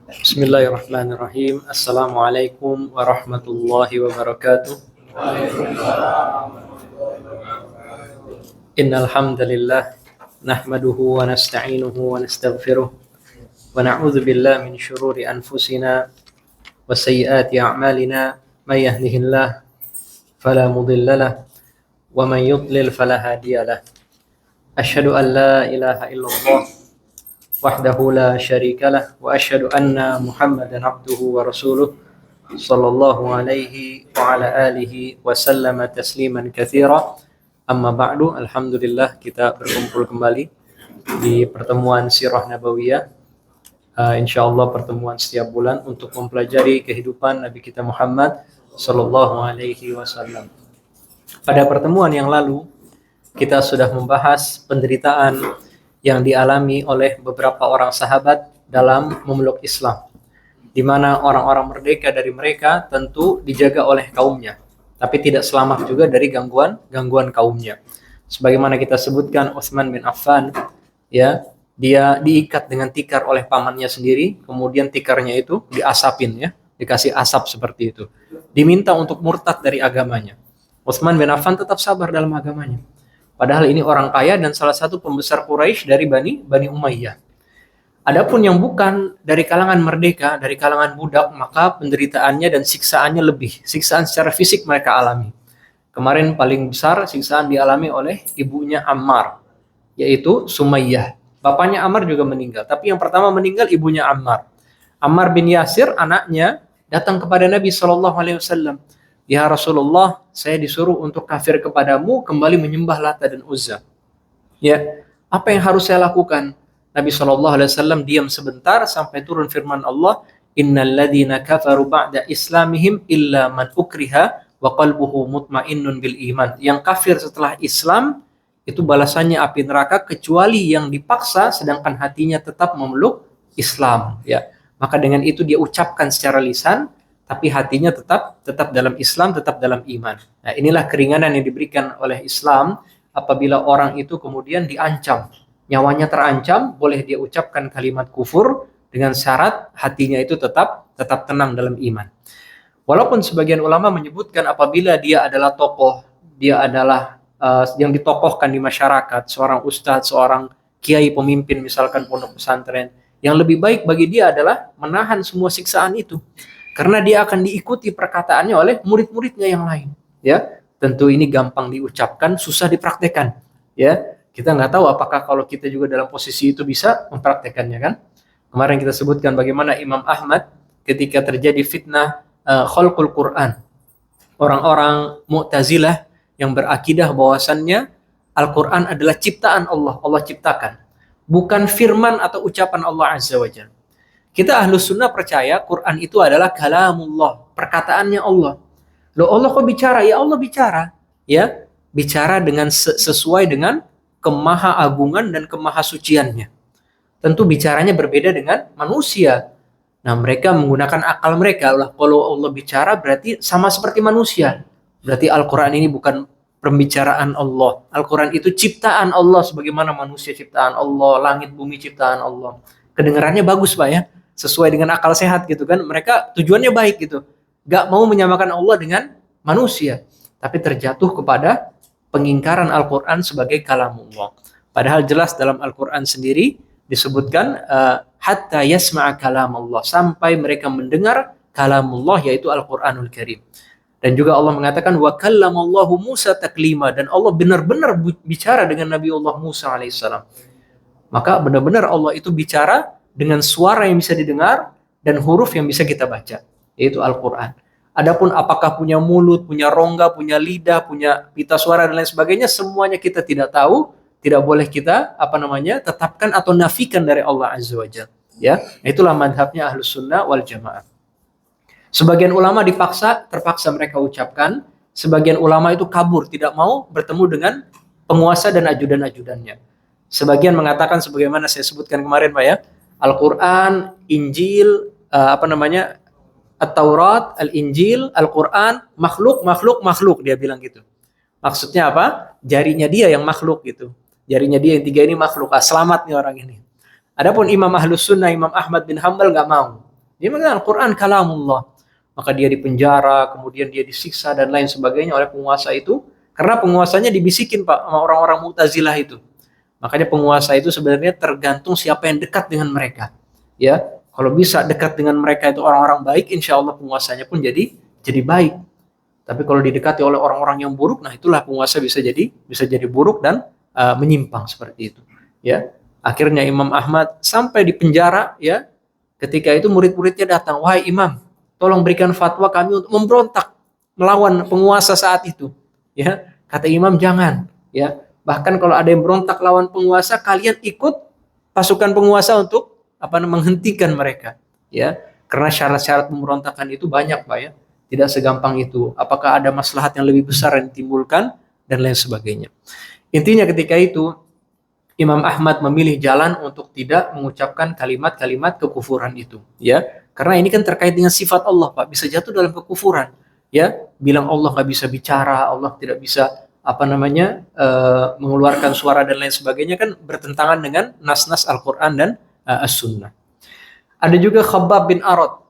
Bismillahirrahmanirrahim. Assalamualaikum warahmatullahi wabarakatuh. Innal hamdalillah nahmaduhu wa nasta'inuhu wa nastaghfiruh wa na'udzu billahi min shururi anfusina wa sayyiati a'malina may yahdihillahu fala mudilla lahu wa may yudlil fala hadiya lahu. Asyhadu an la ilaha illallah wahdahu la syarika lah wa asyhadu anna Muhammadan abduhu wa rasuluh sallallahu alaihi wa ala alihi wa sallama tasliman katsira. Amma ba'du, alhamdulillah kita berkumpul kembali di pertemuan Sirah Nabawiyah. Insyaallah pertemuan setiap bulan untuk mempelajari kehidupan Nabi kita Muhammad sallallahu alaihi wasallam. Pada pertemuan yang lalu kita sudah membahas penderitaan yang dialami oleh beberapa orang sahabat dalam memeluk Islam, di mana orang-orang merdeka dari mereka tentu dijaga oleh kaumnya, tapi tidak selamat juga dari gangguan kaumnya. Sebagaimana kita sebutkan, Utsman bin Affan, ya, dia diikat dengan tikar oleh pamannya sendiri, kemudian tikarnya itu diasapin, ya, dikasih asap seperti itu. Diminta untuk murtad dari agamanya. Utsman bin Affan tetap sabar dalam agamanya. Padahal ini orang kaya dan salah satu pembesar Quraisy dari Bani Umayyah. Adapun yang bukan dari kalangan merdeka, dari kalangan budak, maka penderitaannya dan siksaannya lebih. Siksaan secara fisik mereka alami. Kemarin paling besar siksaan dialami oleh ibunya Ammar, yaitu Sumayyah. Bapaknya Ammar juga meninggal, tapi yang pertama meninggal ibunya Ammar. Ammar bin Yasir, anaknya, datang kepada Nabi SAW. Ya Rasulullah, saya disuruh untuk kafir kepadamu, kembali menyembah Lata dan Uzza. Ya, apa yang harus saya lakukan? Nabi SAW diam sebentar sampai turun firman Allah, Innal ladzina kafaru ba'da islamihim illa man ukriha wa qalbuhu mutmainnun bil iman. Yang kafir setelah Islam itu balasannya api neraka kecuali yang dipaksa sedangkan hatinya tetap memeluk Islam. Ya, maka dengan itu dia ucapkan secara lisan, tapi hatinya tetap dalam Islam, tetap dalam iman. Nah, inilah keringanan yang diberikan oleh Islam apabila orang itu kemudian diancam, nyawanya terancam, boleh dia ucapkan kalimat kufur dengan syarat hatinya itu tetap tenang dalam iman. Walaupun sebagian ulama menyebutkan apabila dia adalah tokoh, dia adalah yang ditokohkan di masyarakat, seorang ustadz, seorang kiai pemimpin misalkan pondok pesantren, yang lebih baik bagi dia adalah menahan semua siksaan itu. Karena dia akan diikuti perkataannya oleh murid-muridnya yang lain. Ya, tentu ini gampang diucapkan, susah dipraktekkan. Ya, kita nggak tahu apakah kalau kita juga dalam posisi itu bisa mempraktekannya, kan? Kemarin kita sebutkan bagaimana Imam Ahmad ketika terjadi fitnah khalqul Quran, orang-orang Mu'tazilah yang berakidah bahwasannya Al-Quran adalah ciptaan Allah, Allah ciptakan, bukan firman atau ucapan Allah Azza wa Jalla. Kita Ahlus Sunnah percaya Quran itu adalah kalamullah, perkataannya Allah. Loh, Allah kok bicara? Ya Allah bicara, ya, bicara dengan sesuai dengan kemahaagungan dan kemahasuciannya. Tentu bicaranya berbeda dengan manusia. Nah, mereka menggunakan akal mereka. Lah, kalau Allah bicara berarti sama seperti manusia. Berarti Al-Quran ini bukan pembicaraan Allah. Al-Quran itu ciptaan Allah sebagaimana manusia ciptaan Allah, langit bumi ciptaan Allah. Kedengarannya bagus, Pak, ya. Sesuai dengan akal sehat gitu kan. Mereka tujuannya baik gitu. Gak mau menyamakan Allah dengan manusia. Tapi terjatuh kepada pengingkaran Al-Quran sebagai kalamullah. Padahal jelas dalam Al-Quran sendiri disebutkan hatta yasma'a kalamullah, sampai mereka mendengar kalamullah, yaitu Al-Quranul Karim. Dan juga Allah mengatakan wa kallamallahu Musa taklima, dan Allah benar-benar bicara dengan Nabi Allah Musa alaihissalam. Maka benar-benar Allah itu bicara dengan suara yang bisa didengar dan huruf yang bisa kita baca, yaitu Al-Quran. Adapun apakah punya mulut, punya rongga, punya lidah, punya pita suara dan lain sebagainya, semuanya kita tidak tahu, tidak boleh kita tetapkan atau nafikan dari Allah Azza wa Jalla. Ya, itulah madhabnya Ahlus Sunnah wal Jamaah. Sebagian ulama terpaksa mereka ucapkan, sebagian ulama itu kabur, tidak mau bertemu dengan penguasa dan ajudan-ajudannya. Sebagian mengatakan sebagaimana saya sebutkan kemarin, Pak, ya, Al-Quran, Injil, At-Taurat, Al-Injil, Al-Quran, makhluk, dia bilang gitu. Maksudnya apa? Jarinya dia yang makhluk gitu. Jarinya dia yang tiga ini makhluk. Selamat nih orang ini. Adapun Imam Ahlus Sunnah, Imam Ahmad bin Hanbal nggak mau. Dia mengatakan Al-Quran kalamullah. Maka dia dipenjara, kemudian dia disiksa dan lain sebagainya oleh penguasa itu. Karena penguasanya dibisikin Pak sama orang-orang Mu'tazilah itu. Makanya penguasa itu sebenarnya tergantung siapa yang dekat dengan mereka. Ya, kalau bisa dekat dengan mereka itu orang-orang baik, insya Allah penguasanya pun jadi baik. Tapi kalau didekati oleh orang-orang yang buruk, nah itulah penguasa bisa jadi buruk dan menyimpang seperti itu. Ya, akhirnya Imam Ahmad sampai di penjara. Ya, ketika itu murid-muridnya datang, wahai Imam, tolong berikan fatwa kami untuk memberontak melawan penguasa saat itu. Ya, kata Imam jangan. Ya, bahkan kalau ada yang berontak lawan penguasa, kalian ikut pasukan penguasa untuk menghentikan mereka. Ya, karena syarat-syarat pemberontakan itu banyak Pak ya. Tidak segampang itu. Apakah ada maslahat yang lebih besar yang ditimbulkan dan lain sebagainya. Intinya ketika itu Imam Ahmad memilih jalan untuk tidak mengucapkan kalimat-kalimat kekufuran itu, ya. Karena ini kan terkait dengan sifat Allah, Pak. Bisa jatuh dalam kekufuran, ya. Bilang Allah nggak bisa bicara, Allah tidak bisa mengeluarkan suara dan lain sebagainya kan bertentangan dengan nas-nas Al-Quran dan As-Sunnah. Ada juga Khabbab bin Arad.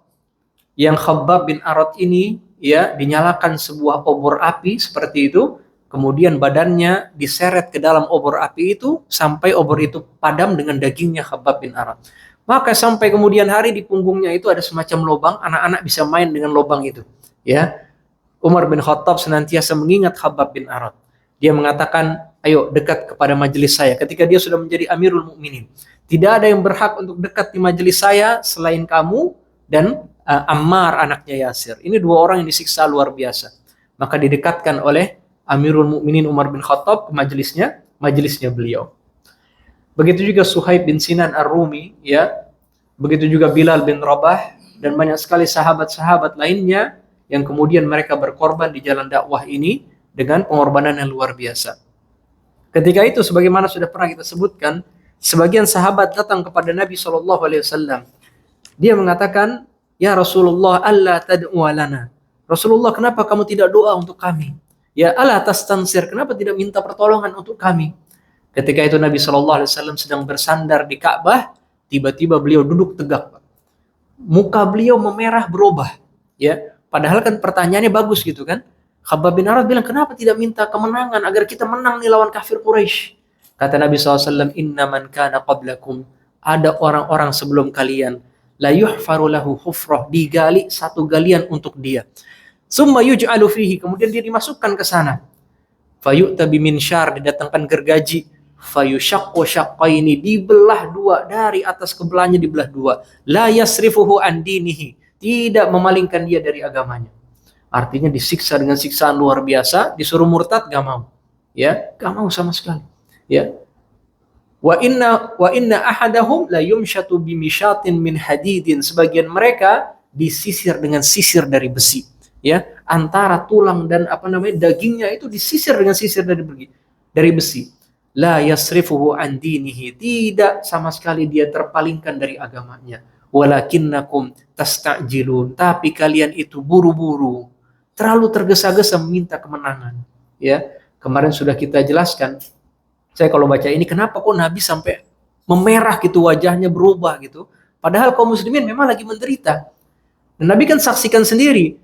Yang Khabbab bin Arad ini ya dinyalakan sebuah obor api seperti itu, kemudian badannya diseret ke dalam obor api itu sampai obor itu padam dengan dagingnya Khabbab bin Arad. Maka sampai kemudian hari di punggungnya itu ada semacam lubang, anak-anak bisa main dengan lubang itu. Ya, Umar bin Khattab senantiasa mengingat Khabbab bin Arad. Dia mengatakan, ayo dekat kepada majelis saya. Ketika dia sudah menjadi Amirul Mukminin, tidak ada yang berhak untuk dekat di majelis saya selain kamu dan Ammar anaknya Yasir. Ini dua orang yang disiksa luar biasa. Maka didekatkan oleh Amirul Mukminin Umar bin Khattab ke majelisnya beliau. Begitu juga Suhaib bin Sinan Ar-Rumi, ya. Begitu juga Bilal bin Rabah dan banyak sekali sahabat-sahabat lainnya yang kemudian mereka berkorban di jalan dakwah ini dengan pengorbanan yang luar biasa. Ketika itu sebagaimana sudah pernah kita sebutkan, sebagian sahabat datang kepada Nabi SAW. Dia mengatakan, ya Rasulullah, Allah tad'u lana. Rasulullah, kenapa kamu tidak doa untuk kami? Ya Allah tastansir, kenapa tidak minta pertolongan untuk kami? Ketika itu Nabi SAW sedang bersandar di Ka'bah, tiba-tiba beliau duduk tegak. Muka beliau memerah berubah. Ya, padahal kan pertanyaannya bagus gitu kan. Khabbab bin Arad bilang, kenapa tidak minta kemenangan agar kita menang nih lawan kafir Quraisy? Kata Nabi SAW, inna man kana qablakum, ada orang-orang sebelum kalian, la yuhfaru lahu hufrah, digali satu galian untuk dia. Summa yuj'alu fihi, kemudian dia dimasukkan ke sana. Fayu'ta biminsyar, didatangkan gergaji. Fayushaqqu syaqqaini, dibelah dua, dari atas ke belahnya dibelah dua. La yasrifuhu an dinihi, tidak memalingkan dia dari agamanya. Artinya disiksa dengan siksaan luar biasa, disuruh murtad gak mau. Ya, gak mau sama sekali. Ya. Wa inna ahadahum la yumshatu bimishatin min hadidin, sebagian mereka disisir dengan sisir dari besi. Ya, antara tulang dan dagingnya itu disisir dengan sisir dari besi. La yasrifuhu an dinihi, tidak sama sekali dia terpalingkan dari agamanya. Walakinnakum tasta'jilun, tapi kalian itu buru-buru, terlalu tergesa-gesa meminta kemenangan. Ya, kemarin sudah kita jelaskan. Saya kalau baca ini, kenapa kok Nabi sampai memerah gitu, wajahnya berubah gitu. Padahal kaum muslimin memang lagi menderita. Dan Nabi kan saksikan sendiri,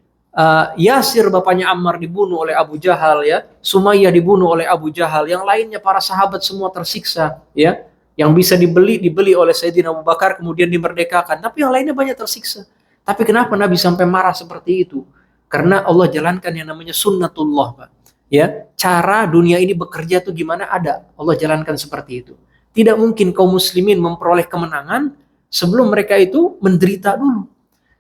Yasir bapaknya Ammar dibunuh oleh Abu Jahal, ya. Sumayyah dibunuh oleh Abu Jahal, yang lainnya para sahabat semua tersiksa, ya. Yang bisa dibeli oleh Sayyidina Abu Bakar kemudian dimerdekakan, tapi yang lainnya banyak tersiksa. Tapi kenapa Nabi sampai marah seperti itu? Karena Allah jalankan yang namanya sunnatullah, Pak. Ya, cara dunia ini bekerja tuh gimana ada, Allah jalankan seperti itu. Tidak mungkin kaum muslimin memperoleh kemenangan sebelum mereka itu menderita dulu,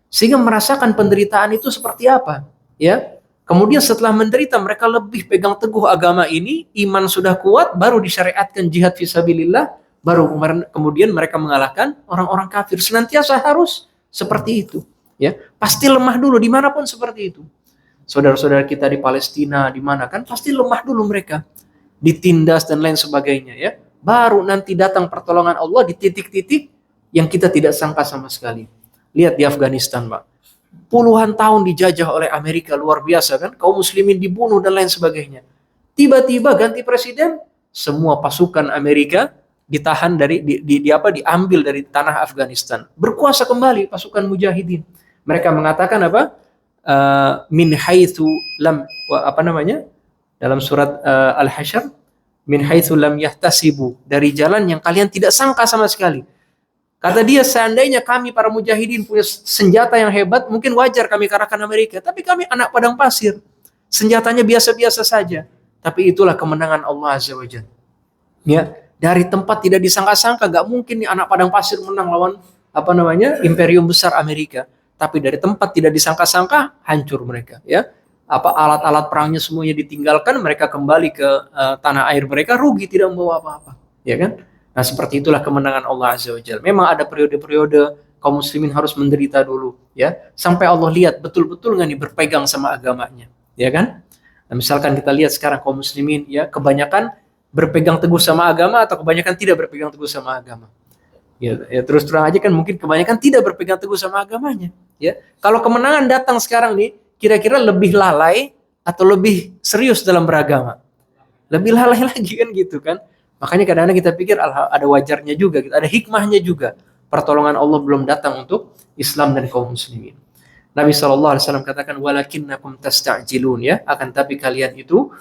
sehingga merasakan penderitaan itu seperti apa. Ya, kemudian setelah menderita mereka lebih pegang teguh agama ini, iman sudah kuat, baru disyariatkan jihad fisabilillah, baru kemudian mereka mengalahkan orang-orang kafir. Senantiasa harus seperti itu. Ya, pasti lemah dulu dimanapun seperti itu. Saudara-saudara kita di Palestina, di mana kan pasti lemah dulu mereka, ditindas dan lain sebagainya, ya. Baru nanti datang pertolongan Allah di titik-titik yang kita tidak sangka sama sekali. Lihat di Afghanistan, Pak. Puluhan tahun dijajah oleh Amerika, luar biasa kan, kaum muslimin dibunuh dan lain sebagainya. Tiba-tiba ganti presiden, semua pasukan Amerika ditahan dari diambil dari tanah Afghanistan. Berkuasa kembali pasukan mujahidin. Mereka mengatakan apa? Min haitsu lam dalam surat Al-Hasyr, min haitsu lam yahtasibu, dari jalan yang kalian tidak sangka sama sekali. Kata dia, seandainya kami para mujahidin punya senjata yang hebat, mungkin wajar kami kalahkan Amerika, tapi kami anak padang pasir. Senjatanya biasa-biasa saja. Tapi itulah kemenangan Allah Azza wa Jalla. Ya, dari tempat tidak disangka-sangka, gak mungkin nih anak padang pasir menang lawan imperium besar Amerika. Tapi dari tempat tidak disangka-sangka, hancur mereka. Ya, alat-alat perangnya semuanya ditinggalkan, mereka kembali ke tanah air mereka, rugi, tidak membawa apa-apa. Ya kan? Nah, seperti itulah kemenangan Allah Azza wa Jalla. Memang ada periode-periode kaum muslimin harus menderita dulu, ya, sampai Allah lihat betul-betul nggak nih berpegang sama agamanya, ya kan? Nah, misalkan kita lihat sekarang kaum muslimin, ya, kebanyakan berpegang teguh sama agama atau kebanyakan tidak berpegang teguh sama agama. Ya, terus terang aja kan mungkin kebanyakan tidak berpegang teguh sama agamanya. Ya, kalau kemenangan datang sekarang nih, kira-kira lebih lalai atau lebih serius dalam beragama? Lebih lalai lagi kan gitu kan? Makanya kadang-kadang kita pikir ada wajarnya juga, ada hikmahnya juga. Pertolongan Allah belum datang untuk Islam dan kaum muslimin. Nabi SAW katakan, walakinnakum tasta'jilun, ya, akan tapi kalian itu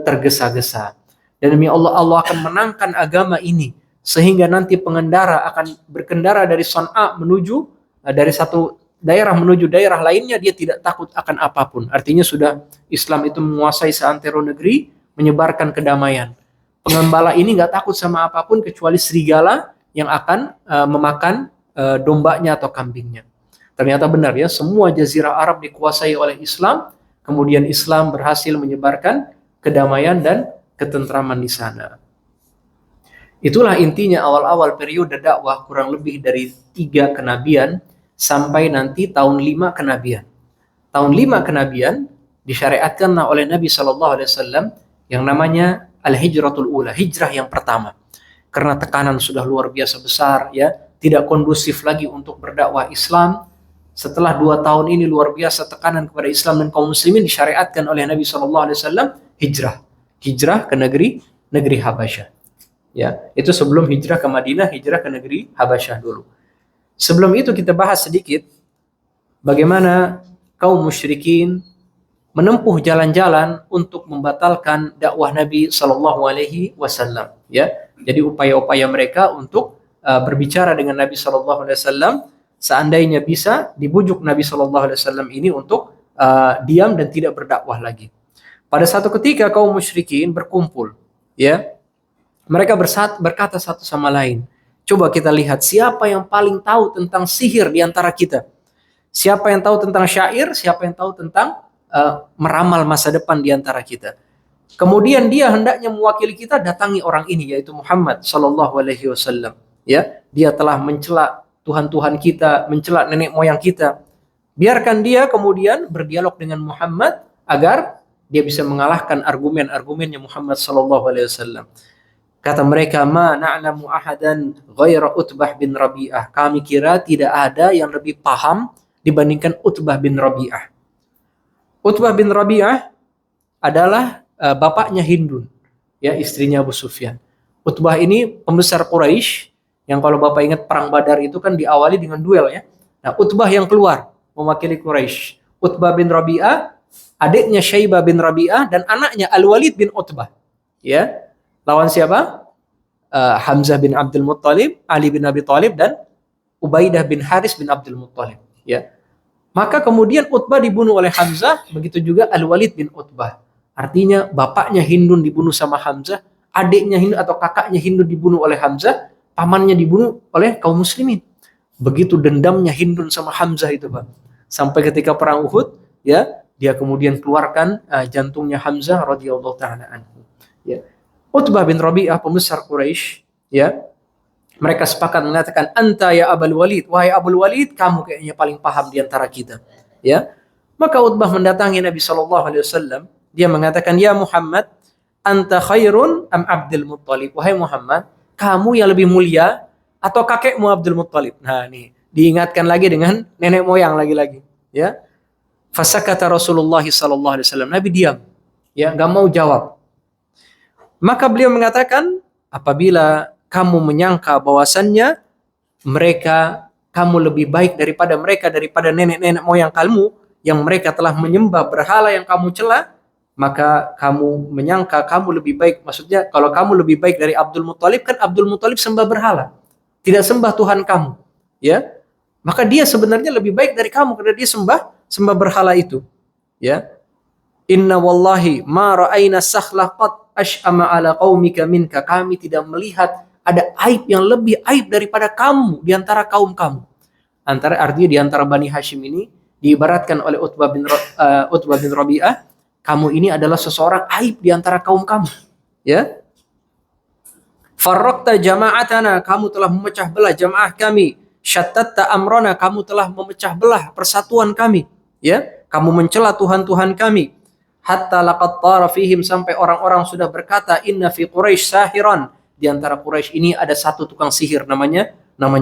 tergesa-gesa. Dan demi Allah, Allah akan menangkan agama ini sehingga nanti pengendara akan berkendara dari Sana'a menuju dari satu daerah menuju daerah lainnya, dia tidak takut akan apapun. Artinya sudah Islam itu menguasai seantero negeri, menyebarkan kedamaian. Pengembala ini nggak takut sama apapun kecuali serigala yang akan memakan dombanya atau kambingnya. Ternyata benar, ya, semua jazirah Arab dikuasai oleh Islam, kemudian Islam berhasil menyebarkan kedamaian dan ketentraman di sana. Itulah intinya awal-awal periode dakwah, kurang lebih dari 3 kenabian sampai nanti tahun 5 kenabian. Tahun 5 kenabian disyariatkanlah oleh Nabi SAW yang namanya al-hijratul ula, hijrah yang pertama. Karena tekanan sudah luar biasa besar, ya, tidak kondusif lagi untuk berdakwah Islam. Setelah 2 tahun ini luar biasa tekanan kepada Islam dan kaum muslimin, disyariatkan oleh Nabi SAW hijrah ke negeri Habasyah. Ya, itu sebelum hijrah ke Madinah, hijrah ke negeri Habasyah dulu. Sebelum itu kita bahas sedikit bagaimana kaum musyrikin menempuh jalan-jalan untuk membatalkan dakwah Nabi Shallallahu Alaihi Wasallam. Ya, jadi upaya-upaya mereka untuk berbicara dengan Nabi Shallallahu Alaihi Wasallam, seandainya bisa dibujuk Nabi Shallallahu Alaihi Wasallam ini untuk diam dan tidak berdakwah lagi. Pada satu ketika kaum musyrikin berkumpul, ya, mereka berkata satu sama lain, coba kita lihat siapa yang paling tahu tentang sihir di antara kita. Siapa yang tahu tentang syair, siapa yang tahu tentang meramal masa depan di antara kita. Kemudian dia hendaknya mewakili kita, datangi orang ini, yaitu Muhammad sallallahu alaihi wasallam. Ya, dia telah mencela Tuhan-Tuhan kita, mencela nenek moyang kita. Biarkan dia kemudian berdialog dengan Muhammad agar dia bisa mengalahkan argumen-argumennya Muhammad sallallahu alaihi wasallam. Kata mereka, ma na'lamu ahadan ghaira Utbah bin Rabi'ah. Kami kira tidak ada yang lebih paham dibandingkan Utbah bin Rabi'ah. Utbah bin Rabi'ah adalah bapaknya Hindun, ya, istrinya Abu Sufyan. Utbah ini pembesar Quraisy yang kalau Bapak ingat perang Badar itu kan diawali dengan duel, ya. Nah, Utbah yang keluar mewakili Quraisy. Utbah bin Rabi'ah, adiknya Syaibah bin Rabi'ah, dan anaknya Al-Walid bin Utbah. Ya. Lawan siapa? Hamzah bin Abdul Muttalib, Ali bin Abi Thalib, dan Ubaidah bin Haris bin Abdul Muttalib. Ya. Maka kemudian Utbah dibunuh oleh Hamzah, begitu juga Al-Walid bin Utbah. Artinya bapaknya Hindun dibunuh sama Hamzah, adiknya Hindun atau kakaknya Hindun dibunuh oleh Hamzah, pamannya dibunuh oleh kaum muslimin. Begitu dendamnya Hindun sama Hamzah itu, Pak. Sampai ketika perang Uhud, ya, dia kemudian keluarkan jantungnya Hamzah radhiyallahu taala anhu. Ya. Utbah bin Rabi'ah, pembesar Quraisy, ya, mereka sepakat mengatakan, anta ya Abul Walid, wahai Abul Walid, kamu kayaknya paling paham di antara kita. Ya, maka Utbah mendatangi Nabi SAW. Dia mengatakan, ya Muhammad, anta khairun am Abdul Muttalib, wahai Muhammad, kamu yang lebih mulia atau kakekmu Abdul Muttalib. Nah, nih diingatkan lagi dengan nenek moyang lagi-lagi. Ya, fasakata Rasulullah SAW. Nabi diam, ya, nggak mau jawab. Maka beliau mengatakan, apabila kamu menyangka bahwasannya kamu lebih baik daripada mereka, daripada nenek-nenek moyang kamu yang mereka telah menyembah berhala yang kamu cela, maka kamu menyangka kamu lebih baik. Maksudnya kalau kamu lebih baik dari Abdul Muthalib, kan Abdul Muthalib sembah berhala, tidak sembah Tuhan kamu, ya. Maka dia sebenarnya lebih baik dari kamu karena dia sembah berhala itu, ya. Inna wallahi ma ra'ayna sakhla qad ash'ama ala qaumika minka. Kami tidak melihat ada aib yang lebih aib daripada kamu di antara kaum kamu. Artinya di antara Bani Hashim ini diibaratkan oleh Utbah bin Rabi'ah, kamu ini adalah seseorang aib di antara kaum kamu, ya. Farraqta jama'atana, kamu telah memecah belah jamaah kami. Syattatta amrona, kamu telah memecah belah persatuan kami, ya. Kamu mencela Tuhan-Tuhan kami. Hatta laqad tara fihim, sampai orang-orang sudah berkata, inna fi Quraisy sahiran, di antara Quraisy ini ada satu tukang sihir namanya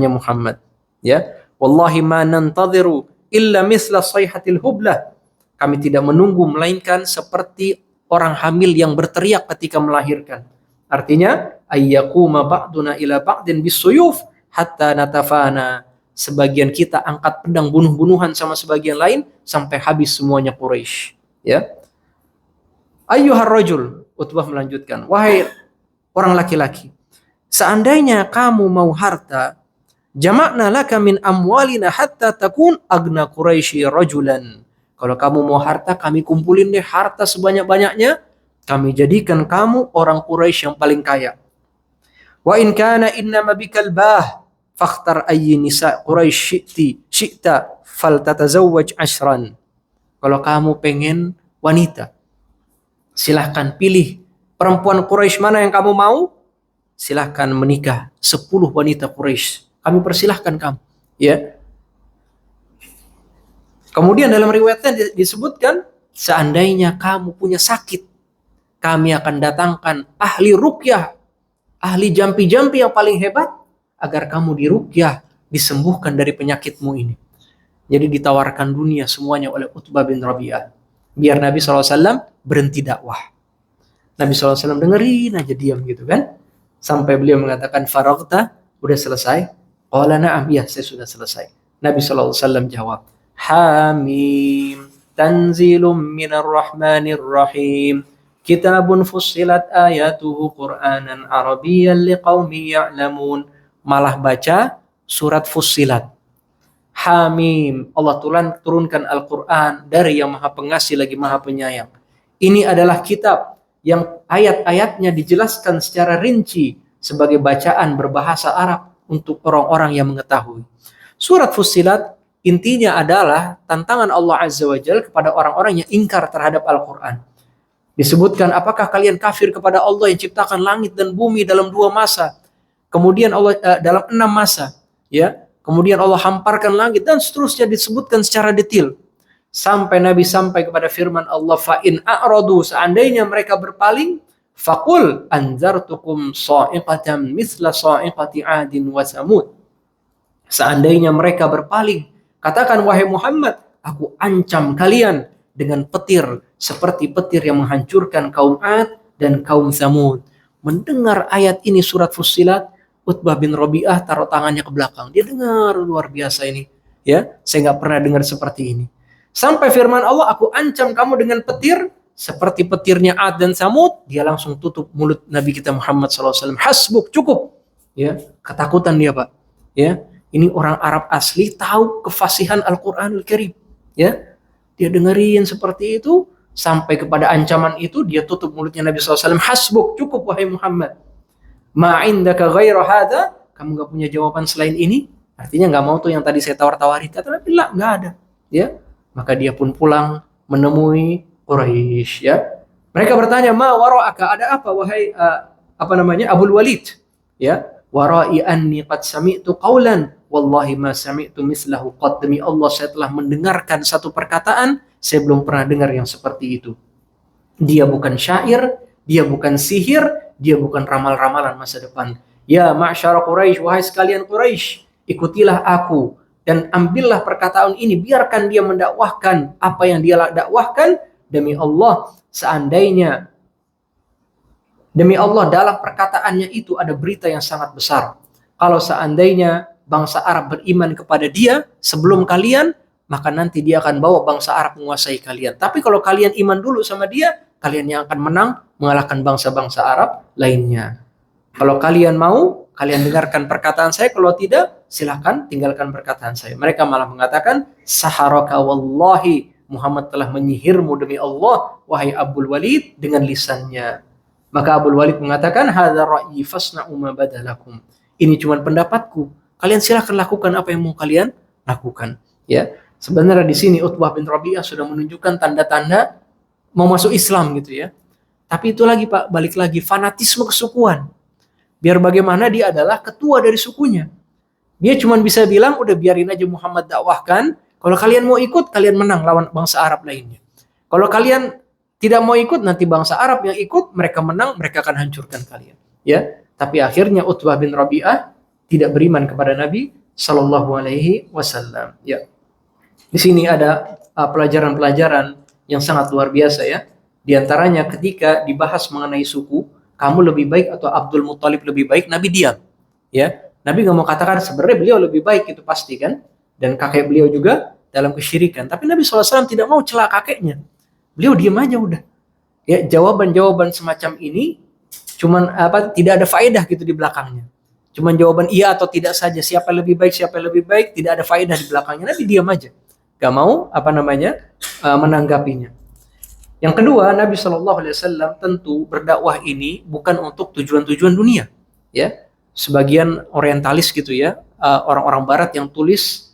Muhammad, ya. Wallahi ma nantadhiru illa misla sayhatil hublah, kami tidak menunggu melainkan seperti orang hamil yang berteriak ketika melahirkan. Artinya ayyaquma ba'duna ila ba'din bisuyuf hatta natafana, sebagian kita angkat pedang bunuh-bunuhan sama sebagian lain sampai habis semuanya Quraisy, ya. Ayyuhar rajul, Utbah melanjutkan, wahai orang laki-laki, seandainya kamu mau harta, jama'na laka min amwalina hatta takun agna Quraisy rajulan. Kalau kamu mau harta, kami kumpulin deh harta sebanyak-banyaknya, kami jadikan kamu orang Quraisy yang paling kaya. Wa in kana innama bikal bah fakhtar ayyi nisa Quraisy syi'ta faltatazawwaj ashran. Kalau kamu pengen wanita, silahkan pilih perempuan Quraisy mana yang kamu mau, silahkan menikah 10 wanita Quraisy, kami persilahkan kamu, ya. Kemudian dalam riwayatnya disebutkan, seandainya kamu punya sakit, kami akan datangkan ahli ruqyah, ahli jampi-jampi yang paling hebat, agar kamu diruqyah, disembuhkan dari penyakitmu ini. Jadi ditawarkan dunia semuanya oleh Utbah bin Rabi'ah, biar Nabi SAW berhenti dakwah. Nabi SAW dengerin aja, diam gitu kan, sampai beliau mengatakan, faragta, udah selesai? Qala na'am, ya saya sudah selesai. Nabi SAW jawab, Hamim, tanzilum minar rahmanir rahim, kitabun fussilat ayatuhu qur'anan arabiyyan liqaumi ya'lamun. Malah baca surat Fussilat. Hamim, Allah turunkan Al-Quran dari yang maha pengasih lagi maha penyayang. Ini adalah kitab yang ayat-ayatnya dijelaskan secara rinci sebagai bacaan berbahasa Arab untuk orang-orang yang mengetahui. Surat Fussilat intinya adalah tantangan Allah Azza wa Jalla kepada orang-orang yang ingkar terhadap Al-Quran. Disebutkan, apakah kalian kafir kepada Allah yang ciptakan langit dan bumi dalam 2 masa, kemudian Allah dalam 6 masa, ya. Kemudian Allah hamparkan langit, dan seterusnya disebutkan secara detail. Sampai Nabi sampai kepada firman Allah, fa in a'radu, seandainya mereka berpaling, faqul anzartukum sa'iqatan mithla sa'iqati 'adin wa samud. Seandainya mereka berpaling, katakan wahai Muhammad, aku ancam kalian dengan petir seperti petir yang menghancurkan kaum 'Ad dan kaum Samud. Mendengar ayat ini surat Fussilat, Utbah bin Rabi'ah taruh tangannya ke belakang. Dia dengar, luar biasa ini, ya. Saya nggak pernah dengar seperti ini. Sampai firman Allah, aku ancam kamu dengan petir seperti petirnya 'Ad dan Samud. Dia langsung tutup mulut Nabi kita Muhammad SAW. Hasbuk, cukup, ya. Ketakutan dia, Pak, ya. Ini orang Arab asli, tahu kefasihan Al-Quranul Karim, ya. Dia dengerin seperti itu, sampai kepada ancaman itu, dia tutup mulutnya Nabi SAW. Hasbuk, cukup wahai Muhammad. Ma'indaka ghaira hadha, kamu gak punya jawaban selain ini? Artinya gak mau tuh yang tadi saya tawar-tawari. Kata Nabi, lah, gak ada, ya. Maka dia pun pulang menemui Quraisy, ya. Mereka bertanya, ma wara'aka, ada apa wahai Abul Walid, ya. Wara'i anni qad sami'tu qawlan wallahi ma sami'tu mislahu qad, demi Allah saya telah mendengarkan satu perkataan, saya belum pernah dengar yang seperti itu. Dia bukan syair, dia bukan sihir, dia bukan ramal-ramalan masa depan. Ya ma'syara Quraisy, wahai sekalian Quraisy, ikutilah aku dan ambillah perkataan ini, biarkan dia mendakwahkan apa yang dia dakwahkan. Demi Allah, seandainya Demi Allah, dalam perkataannya itu ada berita yang sangat besar. Kalau seandainya bangsa Arab beriman kepada dia sebelum kalian, maka nanti dia akan bawa bangsa Arab menguasai kalian. Tapi kalau kalian iman dulu sama dia, kalian yang akan menang mengalahkan bangsa-bangsa Arab lainnya. Kalau kalian mau, kalian dengarkan perkataan saya. Kalau tidak, silahkan tinggalkan perkataan saya. Mereka malah mengatakan, saharaka wallahi, Muhammad telah menyihirmu demi Allah, wahai Abul Walid, dengan lisannya. Maka Abul Walid mengatakan, hadza ra'yi fasna'u ma badalakum. Ini cuma pendapatku. Kalian silahkan lakukan apa yang mau kalian lakukan. Ya, sebenarnya di sini Utbah bin Rabi'ah sudah menunjukkan tanda-tanda mau masuk Islam gitu ya. Tapi itu lagi Pak, balik lagi fanatisme kesukuan. Biar bagaimana dia adalah ketua dari sukunya. Dia cuma bisa bilang, udah biarin aja Muhammad dakwahkan. Kalau kalian mau ikut, kalian menang lawan bangsa Arab lainnya. Kalau kalian tidak mau ikut, nanti bangsa Arab yang ikut, mereka menang, mereka akan hancurkan kalian. Ya, tapi akhirnya Utbah bin Rabi'ah tidak beriman kepada Nabi Shallallahu Alaihi Wasallam. Ya, di sini ada pelajaran-pelajaran yang sangat luar biasa ya. Di antaranya ketika dibahas mengenai suku, kamu lebih baik atau Abdul Muthalib lebih baik, Nabi diam. Ya, Nabi nggak mau katakan sebenarnya beliau lebih baik, itu pasti kan. Dan kakek beliau juga dalam kesyirikan. Tapi Nabi SAW tidak mau celah kakeknya. Beliau diam aja udah. Ya, jawaban-jawaban semacam ini cuman tidak ada faedah gitu di belakangnya. Cuman jawaban iya atau tidak saja, siapa lebih baik, tidak ada faedah di belakangnya. Nabi diam aja. Gak mau menanggapinya. Yang kedua, Nabi SAW tentu berdakwah ini bukan untuk tujuan-tujuan dunia. Ya, sebagian orientalis gitu ya, orang-orang Barat yang tulis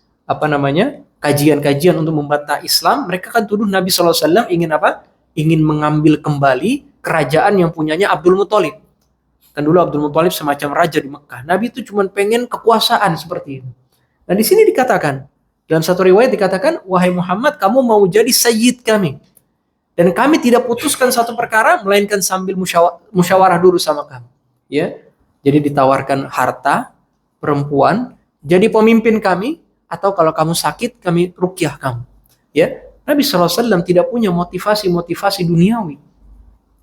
kajian-kajian untuk membantah Islam, mereka kan tuduh Nabi SAW ingin apa? Ingin mengambil kembali kerajaan yang punyanya Abdul Muthalib. Kan dulu Abdul Muthalib semacam raja di Mekah. Nabi itu cuma pengen kekuasaan seperti itu. Nah di sini dikatakan, dalam satu riwayat dikatakan, wahai Muhammad, kamu mau jadi sayyid kami. Dan kami tidak putuskan satu perkara, melainkan sambil musyawarah dulu sama kamu. Ya, jadi ditawarkan harta, perempuan, jadi pemimpin kami, atau kalau kamu sakit, kami ruqyah kamu. Ya, Nabi SAW tidak punya motivasi duniawi.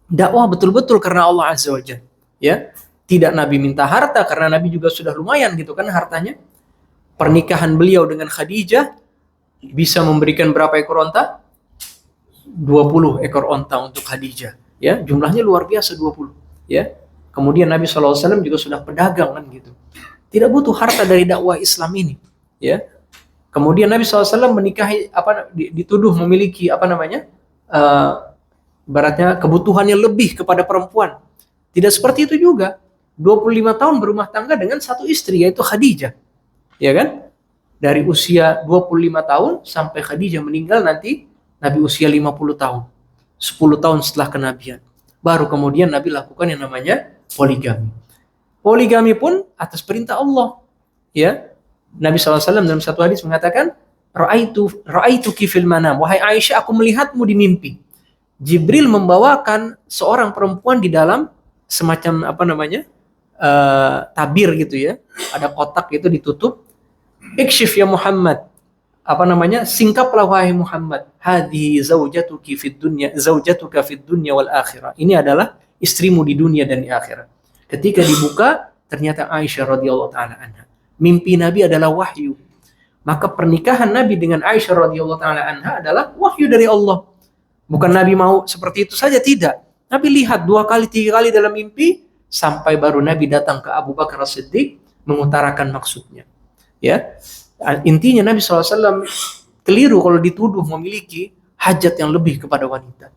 Dakwah betul-betul karena Allah Azza wa Jalla. Ya, tidak Nabi minta harta karena Nabi juga sudah lumayan gitu kan hartanya. Pernikahan beliau dengan Khadijah bisa memberikan berapa ekor onta? 20 ekor onta untuk Khadijah. Ya, jumlahnya luar biasa 20. Ya. Kemudian Nabi SAW juga sudah pedagang kan gitu. Tidak butuh harta dari dakwah Islam ini. Ya. Kemudian Nabi SAW menikahi dituduh memiliki baratnya kebutuhannya lebih kepada perempuan. Tidak seperti itu juga. 25 tahun berumah tangga dengan satu istri yaitu Khadijah. Ya kan? Dari usia 25 tahun sampai Khadijah meninggal nanti Nabi usia 50 tahun. 10 tahun setelah kenabian. Baru kemudian Nabi lakukan yang namanya poligami. Poligami pun atas perintah Allah. Ya. Nabi SAW dalam satu hadis mengatakan, Ra'aituki fil manam. Wahai Aisyah, aku melihatmu di mimpi. Jibril membawakan seorang perempuan di dalam semacam tabir gitu ya. Ada kotak gitu ditutup. Ikshif ya Muhammad. Singkaplah wahai Muhammad. Hadhihi zaujatuka fid dunya wal akhirah. Ini adalah istrimu di dunia dan di akhirat. Ketika dibuka, ternyata Aisyah radhiyallahu taala anha. Mimpi Nabi adalah wahyu. Maka pernikahan Nabi dengan Aisyah radhiyallahu taala anha adalah wahyu dari Allah. Bukan Nabi mau seperti itu saja, tidak. Nabi lihat 2 kali 3 kali dalam mimpi sampai baru Nabi datang ke Abu Bakar As-Siddiq mengutarakan maksudnya. Ya. Intinya Nabi SAW keliru kalau dituduh memiliki hajat yang lebih kepada wanita.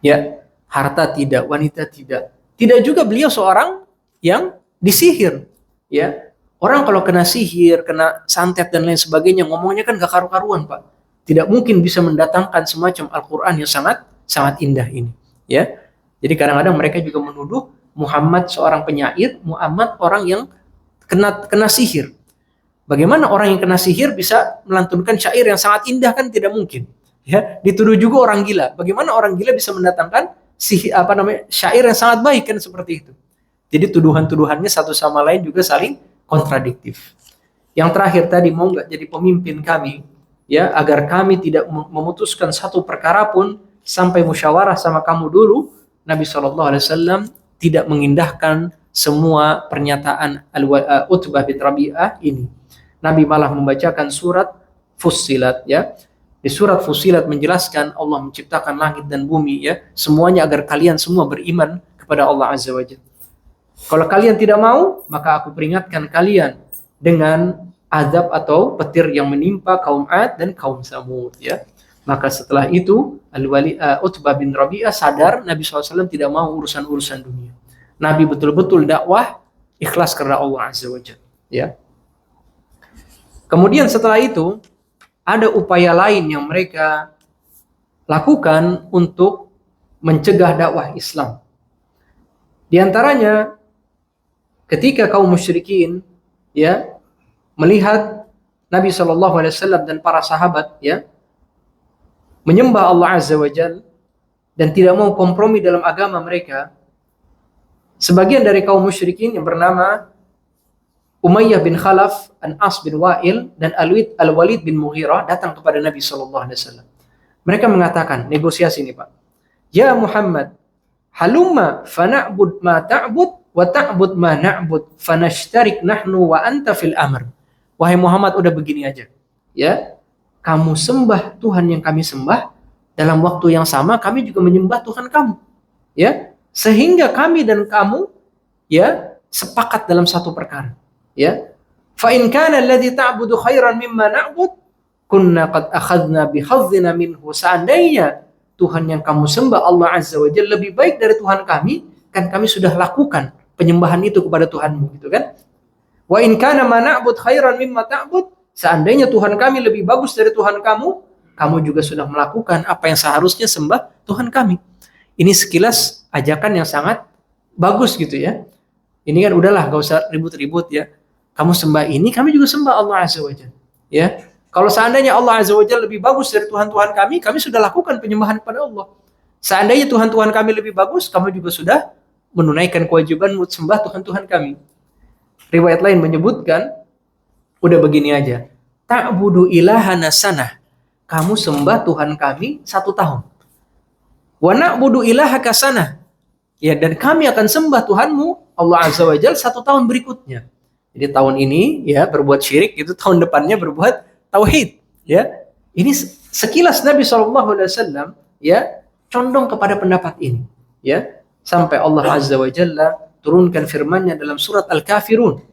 Ya, harta tidak, wanita tidak. Tidak juga beliau seorang yang disihir. Ya, orang kalau kena sihir, kena santet dan lain sebagainya, ngomongnya kan gak karu-karuan Pak. Tidak mungkin bisa mendatangkan semacam Al-Quran yang sangat indah ini. Ya, jadi kadang-kadang mereka juga menuduh Muhammad seorang penyair, Muhammad orang yang kena sihir. Bagaimana orang yang kena sihir bisa melantunkan syair yang sangat indah, kan tidak mungkin. Ya, dituduh juga orang gila. Bagaimana orang gila bisa mendatangkan syair yang sangat baik, kan seperti itu. Jadi tuduhan-tuduhannya satu sama lain juga saling kontradiktif. Yang terakhir tadi, mau nggak jadi pemimpin kami, ya, agar kami tidak memutuskan satu perkara pun sampai musyawarah sama kamu dulu. Nabi SAW tidak mengindahkan semua pernyataan Utbah bin Rabi'ah ini. Nabi malah membacakan surat Fussilat, ya. Di surat Fussilat menjelaskan Allah menciptakan langit dan bumi, ya, semuanya agar kalian semua beriman kepada Allah Azza wa Jalla. Kalau kalian tidak mau, maka aku peringatkan kalian dengan azab atau petir yang menimpa kaum Ad dan kaum Samud, ya. Maka setelah itu Utbah bin Rabi'ah sadar Nabi SAW tidak mau urusan-urusan dunia. Nabi betul-betul dakwah ikhlas karena Allah Azza wa Jalla, ya. Kemudian setelah itu ada upaya lain yang mereka lakukan untuk mencegah dakwah Islam. Di antaranya ketika kaum musyrikin, ya, melihat Nabi SAW dan para sahabat, ya, menyembah Allah Azza wa Jalla dan tidak mau kompromi dalam agama mereka, sebagian dari kaum musyrikin yang bernama Umayyah bin Khalaf, An-As bin Wa'il, dan Al-Walid bin Mughirah datang kepada Nabi SAW. Mereka mengatakan, negosiasi ini Pak, ya Muhammad, halumma fana'bud ma ta'bud wa ta'bud ma na'bud fanashtarik nahnu wa anta fil amr. Wahai Muhammad, udah begini aja, ya, kamu sembah Tuhan yang kami sembah, dalam waktu yang sama kami juga menyembah Tuhan kamu, ya, sehingga kami dan kamu, ya, sepakat dalam satu perkara, ya. Fa in kana alladhi ta'budu khairan mimma na'bud kunna qad akhadna bihazzina minhu. Seandainya Tuhan yang kamu sembah Allah Azza wa Jalla lebih baik dari Tuhan kami, kan kami sudah lakukan penyembahan itu kepada Tuhanmu, gitu kan. Wa in kana ma na'bud khairan mimma ta'bud, seandainya Tuhan kami lebih bagus dari Tuhan kamu, kamu juga sudah melakukan apa yang seharusnya sembah Tuhan kami. Ini sekilas ajakan yang sangat bagus gitu, ya. Ini kan udahlah, gak usah ribut-ribut, ya. Kamu sembah ini, kami juga sembah Allah Azza wa Jalla, ya. Kalau seandainya Allah Azza wa Jalla lebih bagus dari Tuhan-Tuhan kami sudah lakukan penyembahan kepada Allah. Seandainya Tuhan-Tuhan kami lebih bagus, kamu juga sudah menunaikan kewajiban sembah Tuhan-Tuhan kami. Riwayat lain menyebutkan, udah begini aja, ta'budu ilahana sanah, kamu sembah Tuhan kami 1 tahun. Wa na'budu ilahaka sanah, ya, dan kami akan sembah Tuhanmu Allah Azza wa Jalla 1 tahun berikutnya. Jadi tahun ini, ya, berbuat syirik, itu tahun depannya berbuat tauhid, ya. Ini sekilas Nabi SAW, ya, condong kepada pendapat ini, ya, sampai Allah Azza wa Jalla turunkan firman-Nya dalam surat Al-Kafirun.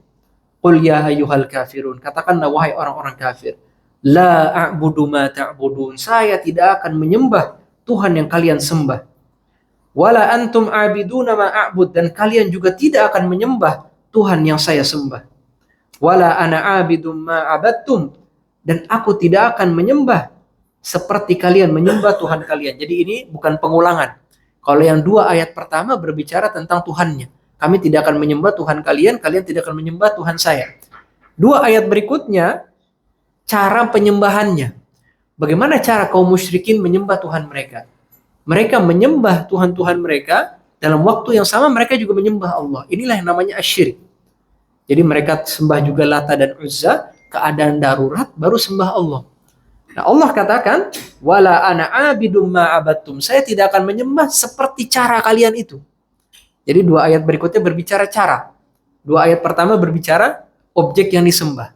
Qul ya ayyuhal kafirun, katakanlah wahai orang-orang kafir, la a'budu ma ta'budun, saya tidak akan menyembah Tuhan yang kalian sembah. Wala antum a'biduna ma a'bud, dan kalian juga tidak akan menyembah Tuhan yang saya sembah. Wala ana a'bidum ma abattum, dan aku tidak akan menyembah seperti kalian menyembah Tuhan kalian. Jadi ini bukan pengulangan. Kalau yang 2 ayat pertama berbicara tentang Tuhannya. Kami tidak akan menyembah Tuhan kalian, kalian tidak akan menyembah Tuhan saya. 2 ayat berikutnya, cara penyembahannya. Bagaimana cara kaum musyrikin menyembah Tuhan mereka? Mereka menyembah Tuhan-Tuhan mereka, dalam waktu yang sama mereka juga menyembah Allah. Inilah yang namanya asyirik. Jadi mereka sembah juga Lata dan Uzza, keadaan darurat, baru sembah Allah. Nah, Allah katakan, wala ana abidum ma abattum, saya tidak akan menyembah seperti cara kalian itu. Jadi 2 ayat berikutnya berbicara cara. 2 ayat pertama berbicara objek yang disembah,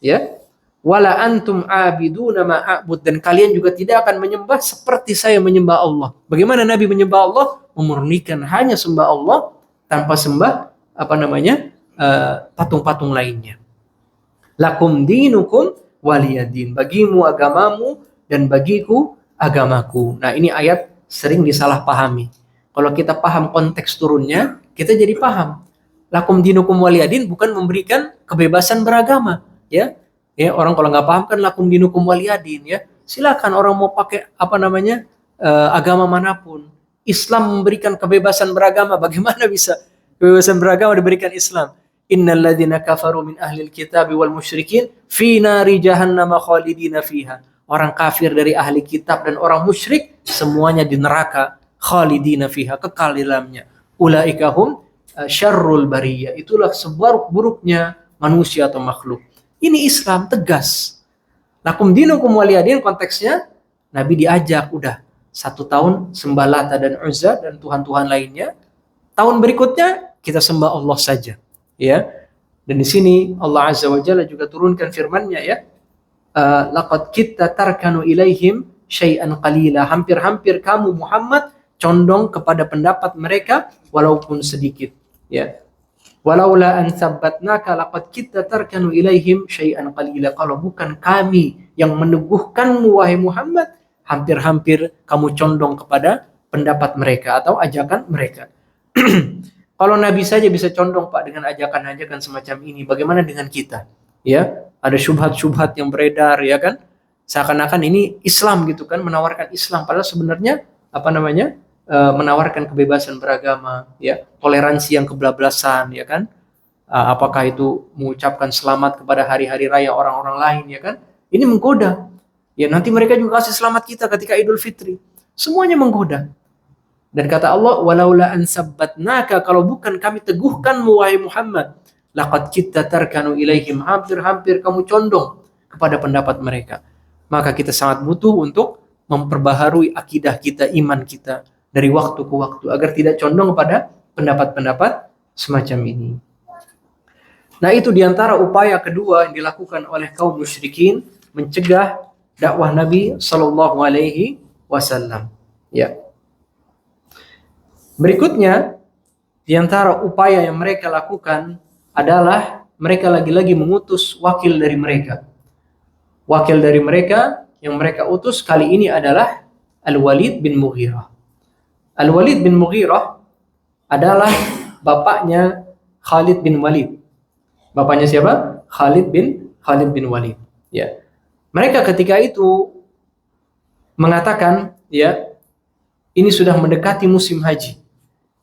ya. Wala antum abiduna ma a'bud, dan kalian juga tidak akan menyembah seperti saya menyembah Allah. Bagaimana Nabi menyembah Allah? Memurnikan hanya sembah Allah tanpa sembah patung-patung lainnya. Lakum dinukum waliyadin, bagimu agamamu dan bagiku agamaku. Nah, ini ayat sering disalahpahami. Kalau kita paham konteks turunnya, kita jadi paham. Lakum dinukum waliyadin bukan memberikan kebebasan beragama, ya. Ya, orang kalau nggak paham kan lakum dinukum waliyadin, ya. Silakan orang mau pakai agama manapun. Islam memberikan kebebasan beragama, bagaimana bisa kebebasan beragama diberikan Islam? Innal ladzina kafaru min ahlil kitabi wal musyrikin fi nari jahannam khalidina fiha. Orang kafir dari ahli kitab dan orang musyrik semuanya di neraka, khalidina fiha, kekal di dalamnya. Ulaika hum syarrul bariyah. Itulah seburuk-buruknya manusia atau makhluk. Ini Islam tegas. Lakum dinukum waliyadin, konteksnya Nabi diajak udah 1 tahun sembah Lata dan Uzza dan Tuhan-Tuhan lainnya. tahun berikutnya kita sembah Allah saja. Ya. Dan di sini Allah Azza wa Jalla juga turunkan firman-Nya ya. Laqad kitta tarkanu ilaihim syai'an qalila. Hampir-hampir kamu Muhammad condong kepada pendapat mereka walaupun sedikit. Ya. Walaula an tsabbatnaka laqad kitta tarkanu ilaihim syai'an qalila. Kalau bukan kami yang meneguhkanmu wahai Muhammad, hampir-hampir kamu condong kepada pendapat mereka atau ajakan mereka. Kalau Nabi saja bisa condong Pak dengan ajakan-ajakan semacam ini, bagaimana dengan kita? Ya, ada syubhat-syubhat yang beredar ya kan? Seakan-akan ini Islam gitu kan, menawarkan Islam padahal sebenarnya menawarkan kebebasan beragama, ya, toleransi yang kebablasan ya kan? Apakah itu mengucapkan selamat kepada hari-hari raya orang-orang lain ya kan? Ini menggoda. Ya, nanti mereka juga kasih selamat kita ketika Idul Fitri. Semuanya menggoda. Dan kata Allah, walaula an sabbatnaka, kalau bukan kami teguhkanmu wahai Muhammad, laqad kitta tarkanu ilaihim, hampir-hampir kamu condong kepada pendapat mereka. Maka kita sangat butuh untuk memperbaharui akidah kita, iman kita dari waktu ke waktu agar tidak condong kepada pendapat-pendapat semacam ini. Nah, itu diantara upaya kedua yang dilakukan oleh kaum musyrikin mencegah dakwah Nabi Shallallahu Alaihi Wasallam. Ya. Berikutnya, di antara upaya yang mereka lakukan adalah mereka lagi-lagi mengutus wakil dari mereka. Wakil dari mereka yang mereka utus kali ini adalah Al-Walid bin Mughirah. Al-Walid bin Mughirah adalah bapaknya Khalid bin Walid. Bapaknya siapa? Khalid bin Walid. Ya. Mereka ketika itu mengatakan, ya, ini sudah mendekati musim haji.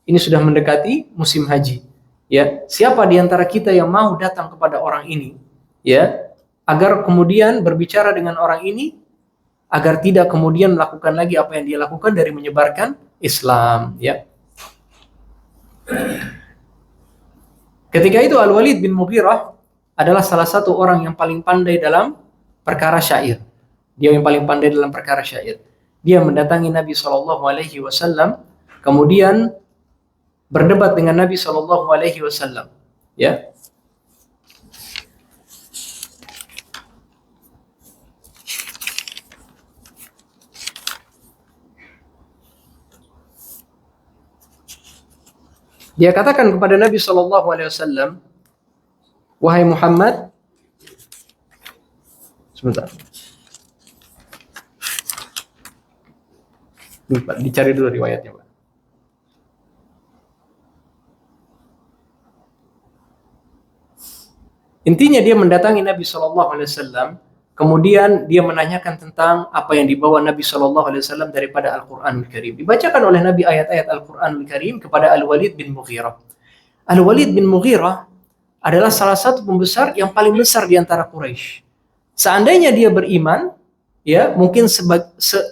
Ini sudah mendekati musim haji. Ya, siapa di antara kita yang mau datang kepada orang ini, ya, agar kemudian berbicara dengan orang ini, agar tidak kemudian melakukan lagi apa yang dia lakukan dari menyebarkan Islam. Ya. Ketika itu Al-Walid bin Mughirah adalah salah satu orang yang paling pandai dalam perkara syair. Dia yang paling pandai dalam perkara syair. Dia mendatangi Nabi SAW, kemudian berdebat dengan Nabi SAW. Ya. Dia katakan kepada Nabi SAW, wahai Muhammad, sebentar. Dicari dulu riwayatnya, Pak. Intinya dia mendatangi Nabi SAW, kemudian dia menanyakan tentang apa yang dibawa Nabi SAW daripada Al-Quranul Karim. Dibacakan oleh Nabi ayat-ayat Al-Quranul Karim kepada Al-Walid bin Mughirah. Al-Walid bin Mughirah adalah salah satu pembesar yang paling besar di antara Quraisy. Seandainya dia beriman, ya, mungkin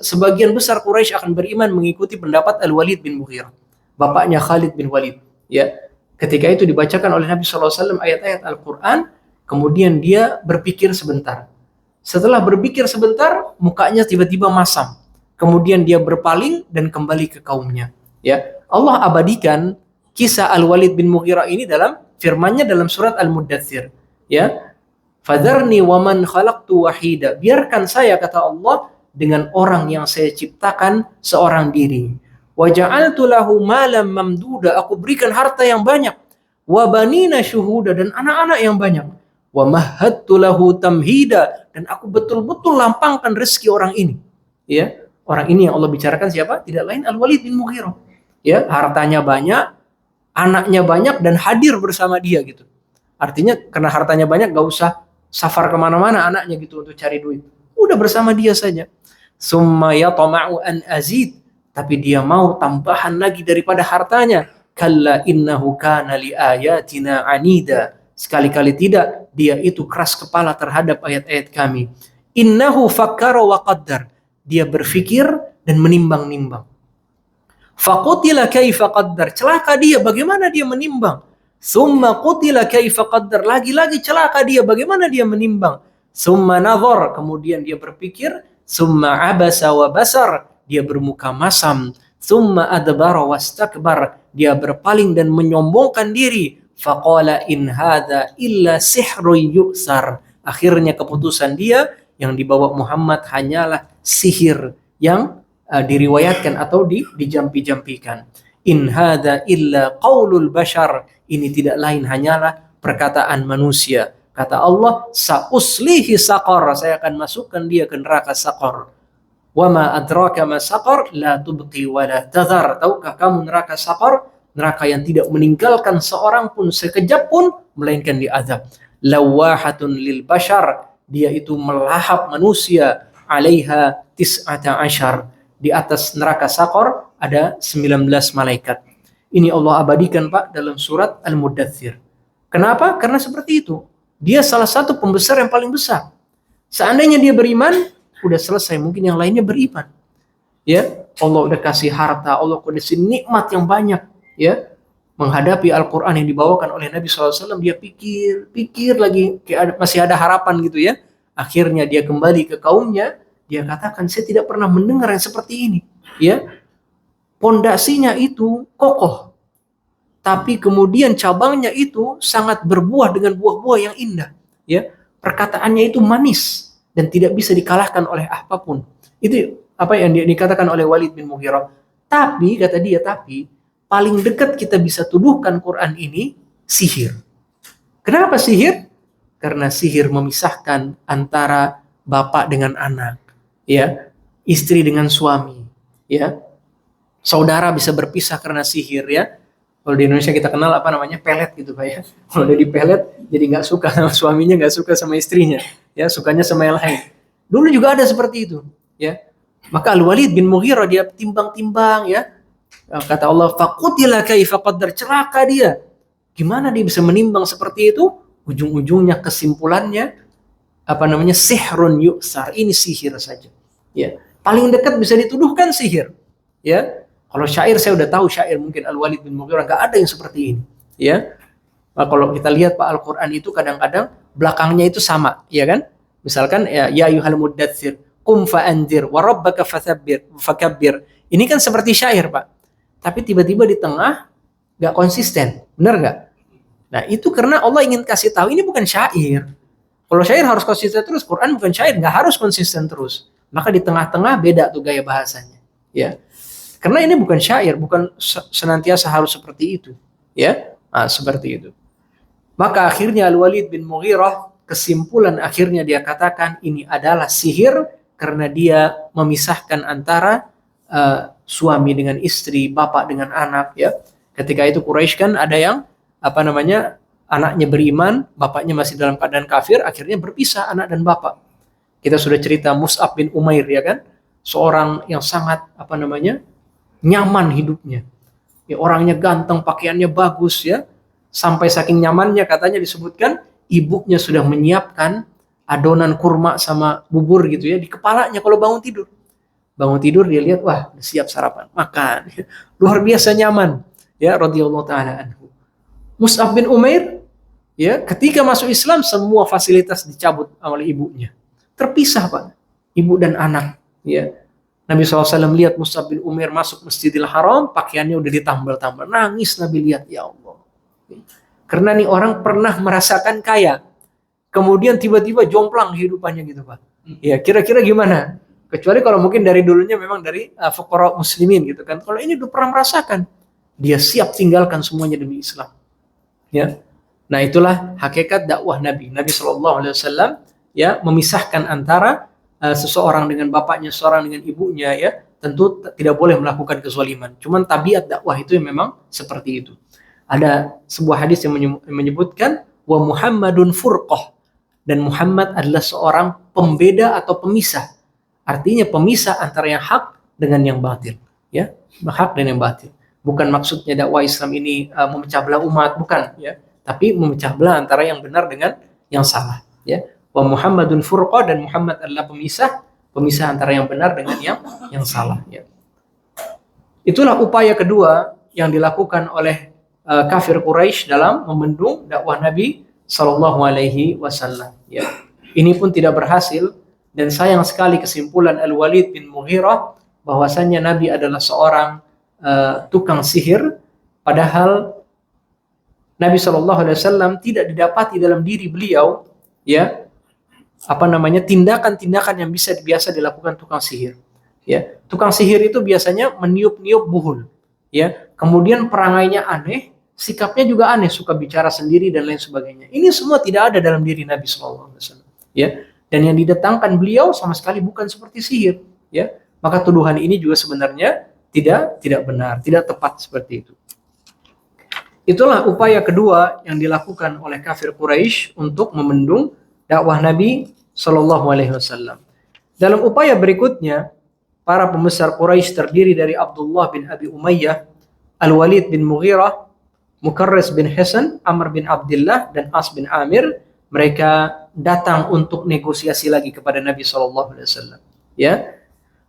sebagian besar Quraisy akan beriman mengikuti pendapat Al-Walid bin Mughirah, bapaknya Khalid bin Walid. Ya, ketika itu dibacakan oleh Nabi SAW ayat-ayat Al-Quran, kemudian dia berpikir sebentar. Setelah berpikir sebentar, mukanya tiba-tiba masam. Kemudian dia berpaling dan kembali ke kaumnya. Ya, Allah abadikan kisah Al-Walid bin Mughirah ini dalam firman-Nya dalam surat Al-Muddatsir. Ya, fadharni waman khalaqtu wahida. Biarkan saya, kata Allah, dengan orang yang saya ciptakan seorang diri. Wa ja'altu lahu malam mamduda. Aku berikan harta yang banyak. Wa banina syuhuda, dan anak-anak yang banyak. Wa mahadtu lahu tamhida, dan aku betul-betul lampangkan rezeki orang ini. Ya, orang ini yang Allah bicarakan siapa? Tidak lain Al-Walid bin Mughirah. Ya, hartanya banyak, anaknya banyak, dan hadir bersama dia gitu. Artinya karena hartanya banyak, gak usah safar kemana-mana anaknya gitu untuk cari duit. Udah bersama dia saja. Summa yatama'u an azid, tapi dia mau tambahan lagi daripada hartanya. Kalla innahu kana li ayatina anida. Sekali-kali tidak, dia itu keras kepala terhadap ayat-ayat kami. Innahu fakkara wa qaddar. Dia berfikir dan menimbang-nimbang. Faqutila kaifa qaddar. Celaka dia, bagaimana dia menimbang. Summa qutila kaifa qaddar. Lagi-lagi celaka dia, bagaimana dia menimbang. Summa nazar. Kemudian dia berpikir. Summa abasa wa basar. Dia bermuka masam. Tsumma adbara wastakbar, dia berpaling dan menyombongkan diri. Faqala in hadza illa sihrun yu'sar. Akhirnya keputusan dia yang dibawa Muhammad hanyalah sihir yang diriwayatkan atau dijampi-jampikan. In hadza illa qaulul bashar. Ini tidak lain hanyalah perkataan manusia. Kata Allah, sa'uslihi saqar, saya akan masukkan dia ke neraka saqar. Wa ma adraka ma saqar, la tubqi wa la tadhar. Tahukah kamu neraka saqar? Neraka yang tidak meninggalkan seorang pun sekejap pun melainkan diazab. Lawahatun lil bashar, dia itu melahap manusia. Alaiha tis'ata ashar, di atas neraka saqar ada 19 malaikat. Ini Allah abadikan Pak dalam surat Al-Muddathir. Kenapa? Karena seperti itu. Dia salah satu pembesar yang paling besar. Seandainya dia beriman, udah selesai. Mungkin yang lainnya beriman. Ya, Allah udah kasih harta, Allah udah kasih nikmat yang banyak. Ya, menghadapi Al-Quran yang dibawakan oleh Nabi SAW, dia pikir lagi, kayak masih ada harapan gitu ya. Akhirnya dia kembali ke kaumnya, dia katakan, saya tidak pernah mendengar yang seperti ini. Ya, pondasinya itu kokoh. Tapi kemudian cabangnya itu sangat berbuah dengan buah-buah yang indah. Ya, perkataannya itu manis dan tidak bisa dikalahkan oleh apapun. Itu apa yang dikatakan oleh Walid bin Mughirah. Tapi kata dia, tapi paling dekat kita bisa tuduhkan Quran ini sihir. Kenapa sihir? Karena sihir memisahkan antara bapak dengan anak, ya, istri dengan suami, ya, saudara bisa berpisah karena sihir, ya. Kalau di Indonesia kita kenal apa namanya, pelet gitu Pak ya. Kalau udah dipelet jadi nggak suka sama suaminya, nggak suka sama istrinya, ya, sukanya sama yang lain. Dulu juga ada seperti itu, ya. Maka Al-Walid bin Mughirah dia timbang-timbang, ya. Kata Allah, faqutila kaifa qaddar, celaka dia. Gimana dia bisa menimbang seperti itu? Ujung-ujungnya kesimpulannya apa namanya, sihrun yu'sar, ini sihir saja. Ya, paling dekat bisa dituduhkan sihir, ya. Kalau syair saya udah tahu syair mungkin Al-Walid bin Mughirah nggak ada yang seperti ini, ya. Nah, kalau kita lihat Pak Al-Quran itu kadang-kadang belakangnya itu sama, ya kan? Misalkan ya ayyuhal muddatsir qum fa'anzir wa rabbaka fakabbir. Ini kan seperti syair Pak. Tapi tiba-tiba di tengah nggak konsisten, benar nggak? Nah itu karena Allah ingin kasih tahu ini bukan syair. Kalau syair harus konsisten terus, Quran bukan syair, nggak harus konsisten terus. Maka di tengah-tengah beda tuh gaya bahasanya, ya. Karena ini bukan syair, bukan senantiasa harus seperti itu, ya. Nah, seperti itu. Maka akhirnya Al-Walid bin Mughirah, kesimpulan akhirnya dia katakan ini adalah sihir karena dia memisahkan antara suami dengan istri, bapak dengan anak, ya. Ketika itu Quraisy kan ada yang apa namanya, anaknya beriman, bapaknya masih dalam keadaan kafir, akhirnya berpisah anak dan bapak. Kita sudah cerita Mus'ab bin Umair, ya kan, seorang yang sangat apa namanya, nyaman hidupnya. Ya, orangnya ganteng, pakaiannya bagus, ya. Sampai saking nyamannya katanya disebutkan ibunya sudah menyiapkan adonan kurma sama bubur gitu ya di kepalanya kalau bangun tidur. Bangun tidur dia lihat, wah, siap sarapan, makan. Luar biasa nyaman, ya, radhiyallahu taala anhu. Mus'ab bin Umair, ya, ketika masuk Islam semua fasilitas dicabut oleh ibunya. Terpisah Pak, ibu dan anak, ya. Nabi SAW lihat Mus'ab bin Umair masuk Masjidil Haram, pakaiannya udah ditambal-tambal. Nangis Nabi lihat, ya Allah. Karena nih orang pernah merasakan kaya, kemudian tiba-tiba jomplang kehidupannya gitu Pak. Ya kira-kira gimana? Kecuali kalau mungkin dari dulunya memang dari fuqara muslimin gitu kan. Kalau ini udah pernah merasakan, dia siap tinggalkan semuanya demi Islam. Ya, nah itulah hakikat dakwah Nabi. Nabi SAW ya memisahkan antara seseorang dengan bapaknya, seseorang dengan ibunya, ya. Tentu tidak boleh melakukan kezaliman. Cuman tabiat dakwah itu yang memang seperti itu. Ada sebuah hadis yang menyebutkan wa Muhammadun furqah, dan Muhammad adalah seorang pembeda atau pemisah. Artinya pemisah antara yang hak dengan yang batil, ya, hak dan yang batil. Bukan maksudnya dakwah Islam ini memecah belah umat, bukan, ya. Tapi memecah belah antara yang benar dengan yang salah, ya. Wa Muhammadun furqah, dan Muhammad adalah pemisah antara yang benar dengan yang salah, ya. Itulah upaya kedua yang dilakukan oleh kafir Quraisy dalam membendung dakwah Nabi Shallallahu Alaihi Wasallam. Ya, ini pun tidak berhasil, dan sayang sekali kesimpulan Al-Walid bin Mughirah bahwasanya Nabi adalah seorang tukang sihir, padahal Nabi SAW tidak didapati dalam diri beliau ya tindakan-tindakan yang biasa dilakukan tukang sihir. Ya, tukang sihir itu biasanya meniup-niup buhul. Ya, kemudian perangainya aneh, sikapnya juga aneh, suka bicara sendiri dan lain sebagainya. Ini semua tidak ada dalam diri Nabi SAW. Ya, dan yang didatangkan beliau sama sekali bukan seperti sihir. Ya, maka tuduhan ini juga sebenarnya tidak benar, tidak tepat seperti itu. Itulah upaya kedua yang dilakukan oleh kafir Quraisy untuk membendung dakwah Nabi Shallallahu Alaihi Wasallam. Dalam upaya berikutnya, para pembesar Quraisy terdiri dari Abdullah bin Abi Umayyah, Al-Walid bin Mughirah, Mukarris bin Hasan, Amr bin Abdullah, dan As bin Amir. Mereka datang untuk negosiasi lagi kepada Nabi Shallallahu Alaihi Wasallam. Ya,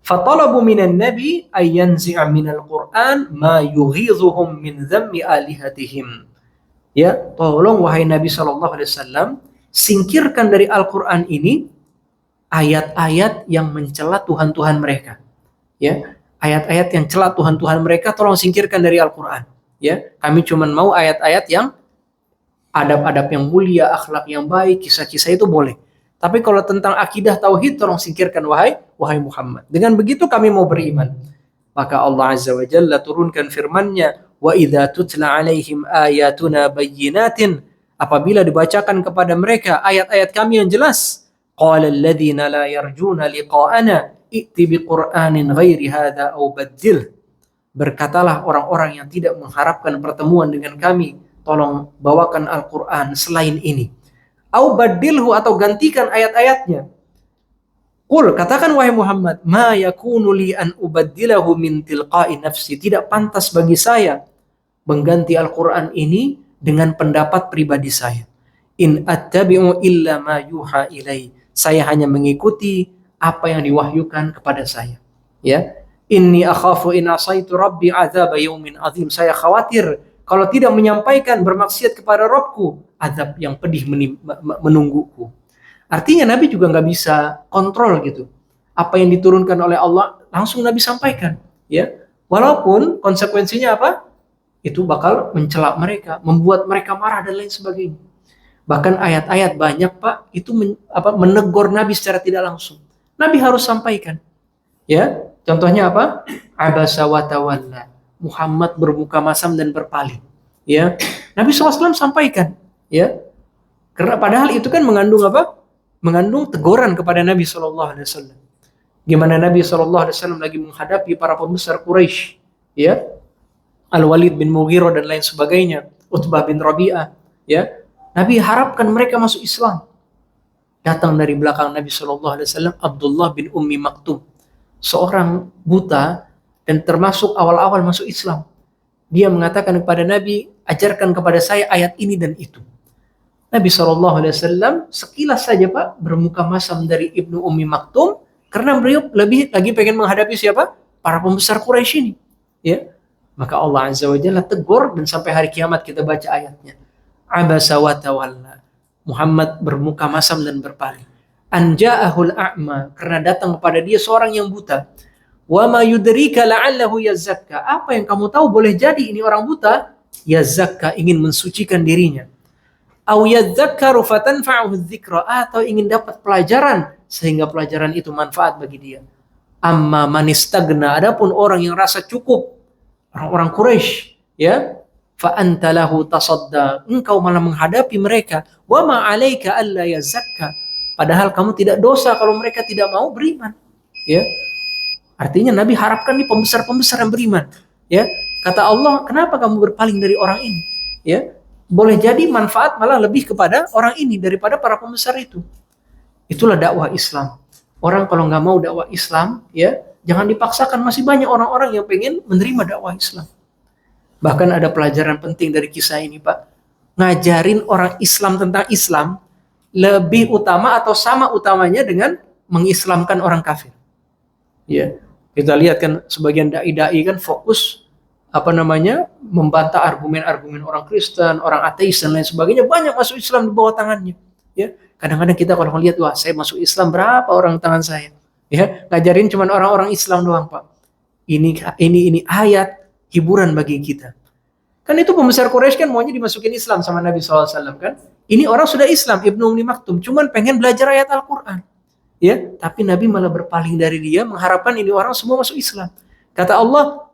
fatalabu minan Nabi ayyanzi'a minal Quran ma yughidhuhum min dhammi alihatihim. Ya, tolong wahai Nabi Shallallahu Alaihi Wasallam, singkirkan dari Al-Quran ini ayat-ayat yang mencela Tuhan-Tuhan mereka. Ya, ayat-ayat yang celah Tuhan-Tuhan mereka tolong singkirkan dari Al-Quran. Ya, kami cuma mau ayat-ayat yang adab-adab yang mulia, akhlak yang baik, kisah-kisah itu boleh. Tapi kalau tentang akidah tauhid tolong singkirkan wahai Muhammad. Dengan begitu kami mau beriman. Maka Allah Azza wa Jalla turunkan firman-Nya, wa idza tutla alaihim ayatuna bayyinatin, apabila dibacakan kepada mereka ayat-ayat kami yang jelas, qala alladziina la yarjuna liqa'ana i'ti biqur'anin ghairi hadza aw baddil. Berkatalah orang-orang yang tidak mengharapkan pertemuan dengan kami, tolong bawakan Al-Qur'an selain ini. Au baddilhu, atau gantikan ayat-ayatnya. Qul, katakan wahai Muhammad, ma yakunu li an ubaddilahu min tilqa'i nafsi. Tidak pantas bagi saya mengganti Al-Qur'an ini dengan pendapat pribadi saya. In attabi'u illa ma yuha ilai. Saya hanya mengikuti apa yang diwahyukan kepada saya. Ya, inni akhafu in asaitu rabbi azab yaumin azim. Saya khawatir kalau tidak menyampaikan bermaksiat kepada Rabbku, azab yang pedih menungguku. Artinya Nabi juga nggak bisa kontrol gitu. Apa yang diturunkan oleh Allah langsung Nabi sampaikan. Ya, walaupun konsekuensinya apa? Itu bakal mencela mereka, membuat mereka marah dan lain sebagainya. Bahkan ayat-ayat banyak Pak itu menegur Nabi secara tidak langsung. Nabi harus sampaikan. Ya, contohnya apa? Abasa wa tawalla. Muhammad bermuka masam dan berpaling. Ya, Nabi SAW sampaikan. Ya, karena padahal itu kan mengandung apa? Mengandung teguran kepada Nabi SAW. Gimana Nabi SAW lagi menghadapi para pembesar Quraisy, ya, Al-Walid bin Mughirah dan lain sebagainya, Utbah bin Rabi'ah, ya, Nabi harapkan mereka masuk Islam. Datang dari belakang Nabi SAW Abdullah bin Ummi Maktum, seorang buta dan termasuk awal-awal masuk Islam. Dia mengatakan kepada Nabi, ajarkan kepada saya ayat ini dan itu. Nabi SAW sekilas saja Pak bermuka masam dari Ibnu Ummi Maktum, karena beliau lebih lagi pengen menghadapi siapa? Para pembesar Quraisy ini. Ya, maka Allah Azza wa Jalla tegur dan sampai hari kiamat kita baca ayatnya. Abasa wa tawalla. Muhammad bermuka masam dan berpaling. Anja'ahul a'ma, karena datang kepada dia seorang yang buta. Wa ma yudrika la'allahu yazakka. Apa yang kamu tahu boleh jadi ini orang buta yazakka, ingin mensucikan dirinya. Au yadzakkaru fatanfa'uhu dzikra, atau ingin dapat pelajaran sehingga pelajaran itu manfaat bagi dia. Amma man istagna, adapun orang yang rasa cukup, orang-orang Quraisy, ya, fa anta lahu tasadda, engkau malah menghadapi mereka. Wa ma 'alaika alla yazakka, padahal kamu tidak dosa kalau mereka tidak mau beriman. Ya, artinya Nabi harapkan nih pembesar-pembesar yang beriman. Ya, kata Allah, kenapa kamu berpaling dari orang ini? Ya, boleh jadi manfaat malah lebih kepada orang ini daripada para pembesar itu. Itulah dakwah Islam. Orang kalau nggak mau dakwah Islam, ya jangan dipaksakan. Masih banyak orang-orang yang pengen menerima dakwah Islam. Bahkan ada pelajaran penting dari kisah ini, Pak. Ngajarin orang Islam tentang Islam lebih utama atau sama utamanya dengan mengislamkan orang kafir. Ya, kita lihat kan sebagian dai-dai kan fokus membantah argumen-argumen orang Kristen, orang ateis dan lain sebagainya, banyak masuk Islam di bawah tangannya. Ya, kadang-kadang kita kalau melihat, wah saya masuk Islam berapa orang tangan saya, ya ngajarin cuma orang-orang Islam doang Pak. Ini ayat hiburan bagi kita. Kan itu pembesar Quraisy kan maunya dimasukin Islam sama Nabi SAW kan. Ini orang sudah Islam, Ibnu Ummi Maktum, cuman pengen belajar ayat Al-Quran. Ya, tapi Nabi malah berpaling dari dia, mengharapkan ini orang semua masuk Islam. Kata Allah,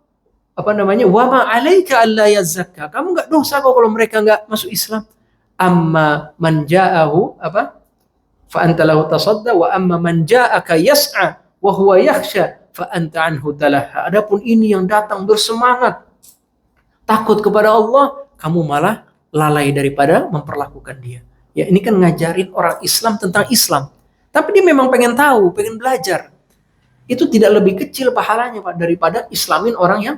wa ma 'alaika alla yazakka. Kamu enggak dosa kok kalau mereka enggak masuk Islam. Amma man ja'ahu fa anta lahu tasadda wa amma man ja'aka yas'a wa huwa yakhsha fa anta anhu talaha. Adapun ini yang datang bersemangat takut kepada Allah, kamu malah lalai daripada memperlakukan dia. Ya, ini kan ngajarin orang Islam tentang Islam. Tapi dia memang pengen tahu, pengen belajar. Itu tidak lebih kecil pahalanya Pak daripada Islamin orang yang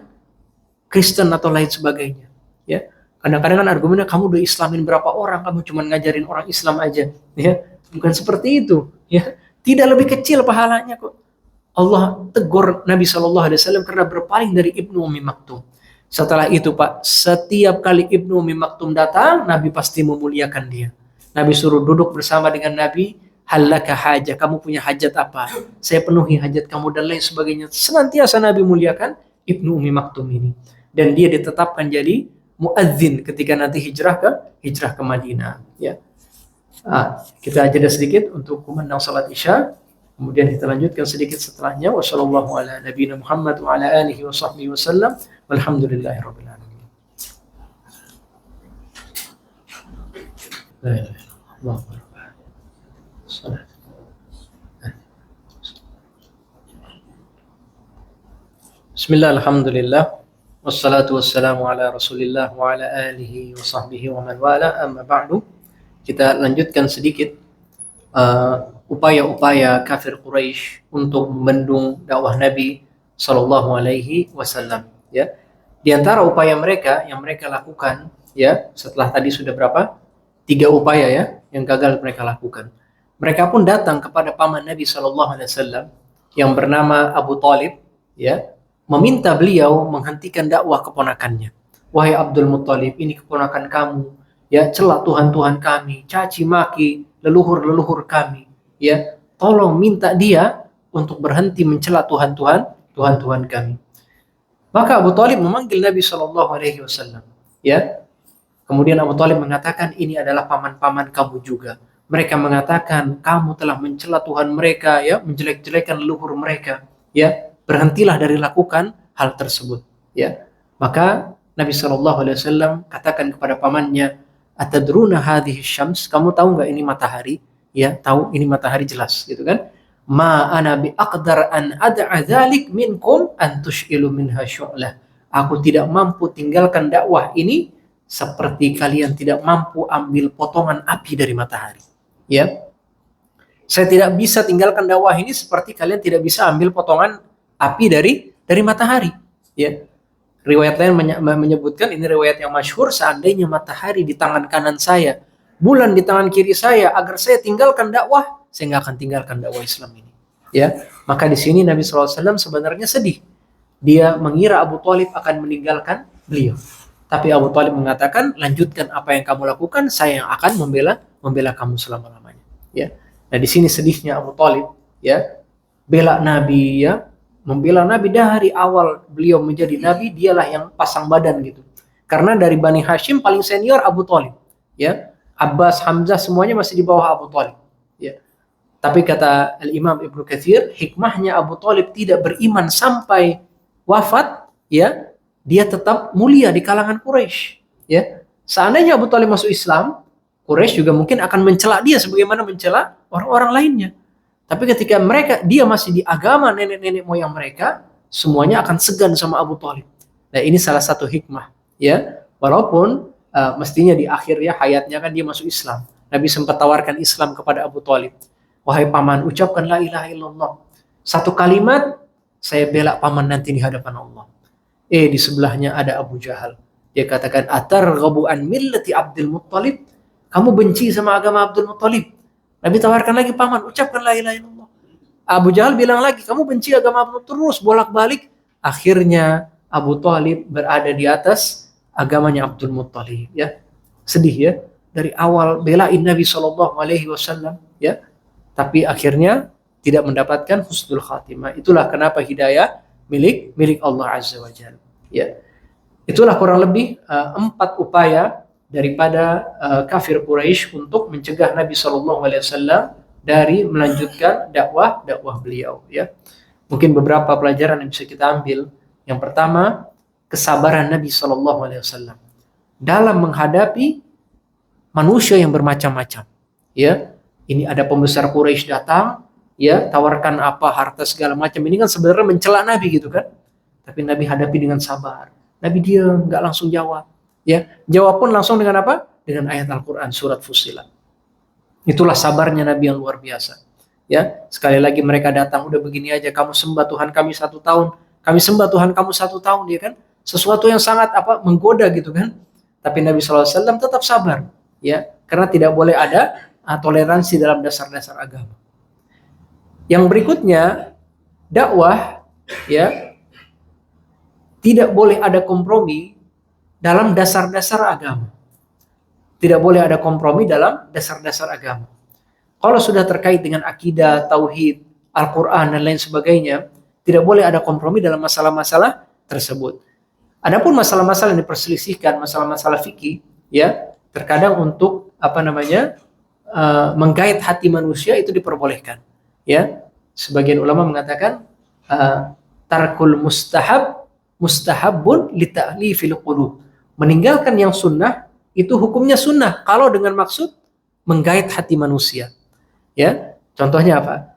Kristen atau lain sebagainya. Ya, kadang-kadang kan argumennya kamu udah Islamin berapa orang, kamu cuma ngajarin orang Islam aja. Ya, bukan seperti itu. Ya, tidak lebih kecil pahalanya kok. Allah tegur Nabi SAW karena berpaling dari Ibnu Ummi Maktum. Setelah itu Pak, setiap kali Ibnu Ummi Maktum datang, Nabi pasti memuliakan dia. Nabi suruh duduk bersama dengan Nabi, halaka hajah, kamu punya hajat apa? Saya penuhi hajat kamu dan lain sebagainya. Senantiasa Nabi muliakan Ibnu Ummi Maktum ini. Dan dia ditetapkan jadi muadzin ketika nanti hijrah ke Madinah. Ya. Kita jeda sedikit untuk kumandang salat Isya. Kemudian kita lanjutkan sedikit setelahnya. Wassallallahu ala nabiyina Muhammad wa ala alihi wa sahbihi wasallam. Walhamdulillahirabbil alamin. La ilaha illallah. Salat. Bismillah, alhamdulillah. Wassalatu wassalamu ala Rasulillah wa ala alihi wa sahbihi wa man wala, amma ba'du. Kita lanjutkan sedikit upaya-upaya kafir Quraisy untuk membendung dakwah Nabi sallallahu alaihi wasallam, ya. Di antara upaya mereka yang mereka lakukan, ya, setelah tadi sudah berapa? 3 upaya ya yang gagal mereka lakukan. Mereka pun datang kepada paman Nabi sallallahu alaihi wasallam yang bernama Abu Thalib, ya, meminta beliau menghentikan dakwah keponakannya. Wahai Abdul Muttalib, ini keponakan kamu, ya, celak Tuhan-Tuhan kami, caci maki leluhur-leluhur kami, ya, tolong minta dia untuk berhenti mencela Tuhan-Tuhan kami. Maka Abu Thalib memanggil Nabi Shallallahu Alaihi Wasallam, ya. Kemudian Abu Thalib mengatakan, ini adalah paman-paman kamu juga. Mereka mengatakan kamu telah mencela Tuhan mereka, ya, menjelek-jelekan leluhur mereka, ya. Berhentilah dari lakukan hal tersebut, ya. Maka Nabi Shallallahu Alaihi Wasallam katakan kepada pamannya, atadruna hadhihi syams, kamu tahu nggak ini matahari? Ya, tahu ini matahari jelas, gitu kan? Ma ana bi aqdar an ad'a dzalik minkum an tushilu minha syu'lah. Aku tidak mampu tinggalkan dakwah ini seperti kalian tidak mampu ambil potongan api dari matahari, ya. Saya tidak bisa tinggalkan dakwah ini seperti kalian tidak bisa ambil potongan api dari matahari, ya. Riwayat lain menyebutkan, ini riwayat yang masyhur, seandainya matahari di tangan kanan saya, bulan di tangan kiri saya, agar saya tinggalkan dakwah, saya nggak akan tinggalkan dakwah Islam ini, ya. Maka di sini Nabi SAW sebenarnya sedih. Dia mengira Abu Thalib akan meninggalkan beliau, tapi Abu Thalib mengatakan, lanjutkan apa yang kamu lakukan, saya yang akan membela kamu selama-lamanya, ya. Nah, di sini sedihnya Abu Thalib, ya, bela Nabi, ya, membela Nabi dari awal beliau menjadi Nabi, dialah yang pasang badan gitu. Karena dari Bani Hashim paling senior Abu Thalib, ya. Abbas, Hamzah semuanya masih di bawah Abu Thalib, ya. Tapi kata Al-Imam Ibnu Katsir, hikmahnya Abu Thalib tidak beriman sampai wafat, ya. Dia tetap mulia di kalangan Quraisy, ya. Seandainya Abu Thalib masuk Islam, Quraisy juga mungkin akan mencela dia sebagaimana mencela orang-orang lainnya. Tapi ketika dia masih di agama nenek-nenek moyang mereka, semuanya akan segan sama Abu Thalib. Nah, ini salah satu hikmah, ya. Walaupun mestinya di akhir ya hayatnya kan dia masuk Islam. Nabi sempat tawarkan Islam kepada Abu Thalib. Wahai paman, ucapkan la ilaha illallah. Satu kalimat, saya bela paman nanti di hadapan Allah. Di sebelahnya ada Abu Jahal. Dia katakan, atarghabu an millati Abdul Muttalib. Kamu benci sama agama Abdul Muttalib. Nabi tawarkan lagi, paman, ucapkan la ilaha illallah. Abu Jahal bilang lagi, kamu benci agama Abdul, terus bolak-balik. Akhirnya Abu Thalib berada di atas agamanya Abdul Muttalib, ya. Sedih, ya. Dari awal belain Nabi SAW, ya. Tapi akhirnya tidak mendapatkan husnul khatimah. Itulah kenapa hidayah milik Allah Azza wa Jalla, ya. Itulah kurang lebih 4 upaya daripada kafir Quraisy untuk mencegah Nabi SAW dari melanjutkan dakwah beliau. Ya, mungkin beberapa pelajaran yang bisa kita ambil. Yang pertama, kesabaran Nabi SAW dalam menghadapi manusia yang bermacam-macam. Ya, ini ada pembesar Quraisy datang, ya, tawarkan apa, harta segala macam. Ini kan sebenarnya mencela Nabi gitu kan. Tapi Nabi hadapi dengan sabar. Nabi diam, nggak langsung jawab. Ya, jawab pun langsung dengan apa? Dengan ayat Al-Quran, surat Fussilat. Itulah sabarnya Nabi yang luar biasa. Ya, sekali lagi mereka datang, udah begini aja, kamu sembah Tuhan kami 1 tahun, kami sembah Tuhan kamu 1 tahun, ya kan? Sesuatu yang sangat menggoda gitu kan. Tapi Nabi SAW tetap sabar, ya, karena tidak boleh ada toleransi dalam dasar-dasar agama. Yang berikutnya, dakwah, ya, tidak boleh ada kompromi dalam dasar-dasar agama. Tidak boleh ada kompromi dalam dasar-dasar agama. Kalau sudah terkait dengan akidah, tauhid, Al-Quran, dan lain sebagainya, tidak boleh ada kompromi dalam masalah-masalah tersebut. Adapun masalah-masalah yang diperselisihkan, masalah-masalah fikih, ya, terkadang untuk menggait hati manusia itu diperbolehkan. Ya, sebagian ulama mengatakan tarkul mustahabun li ta'lifil qulub. Meninggalkan yang sunnah itu hukumnya sunnah kalau dengan maksud menggait hati manusia. Ya, contohnya apa?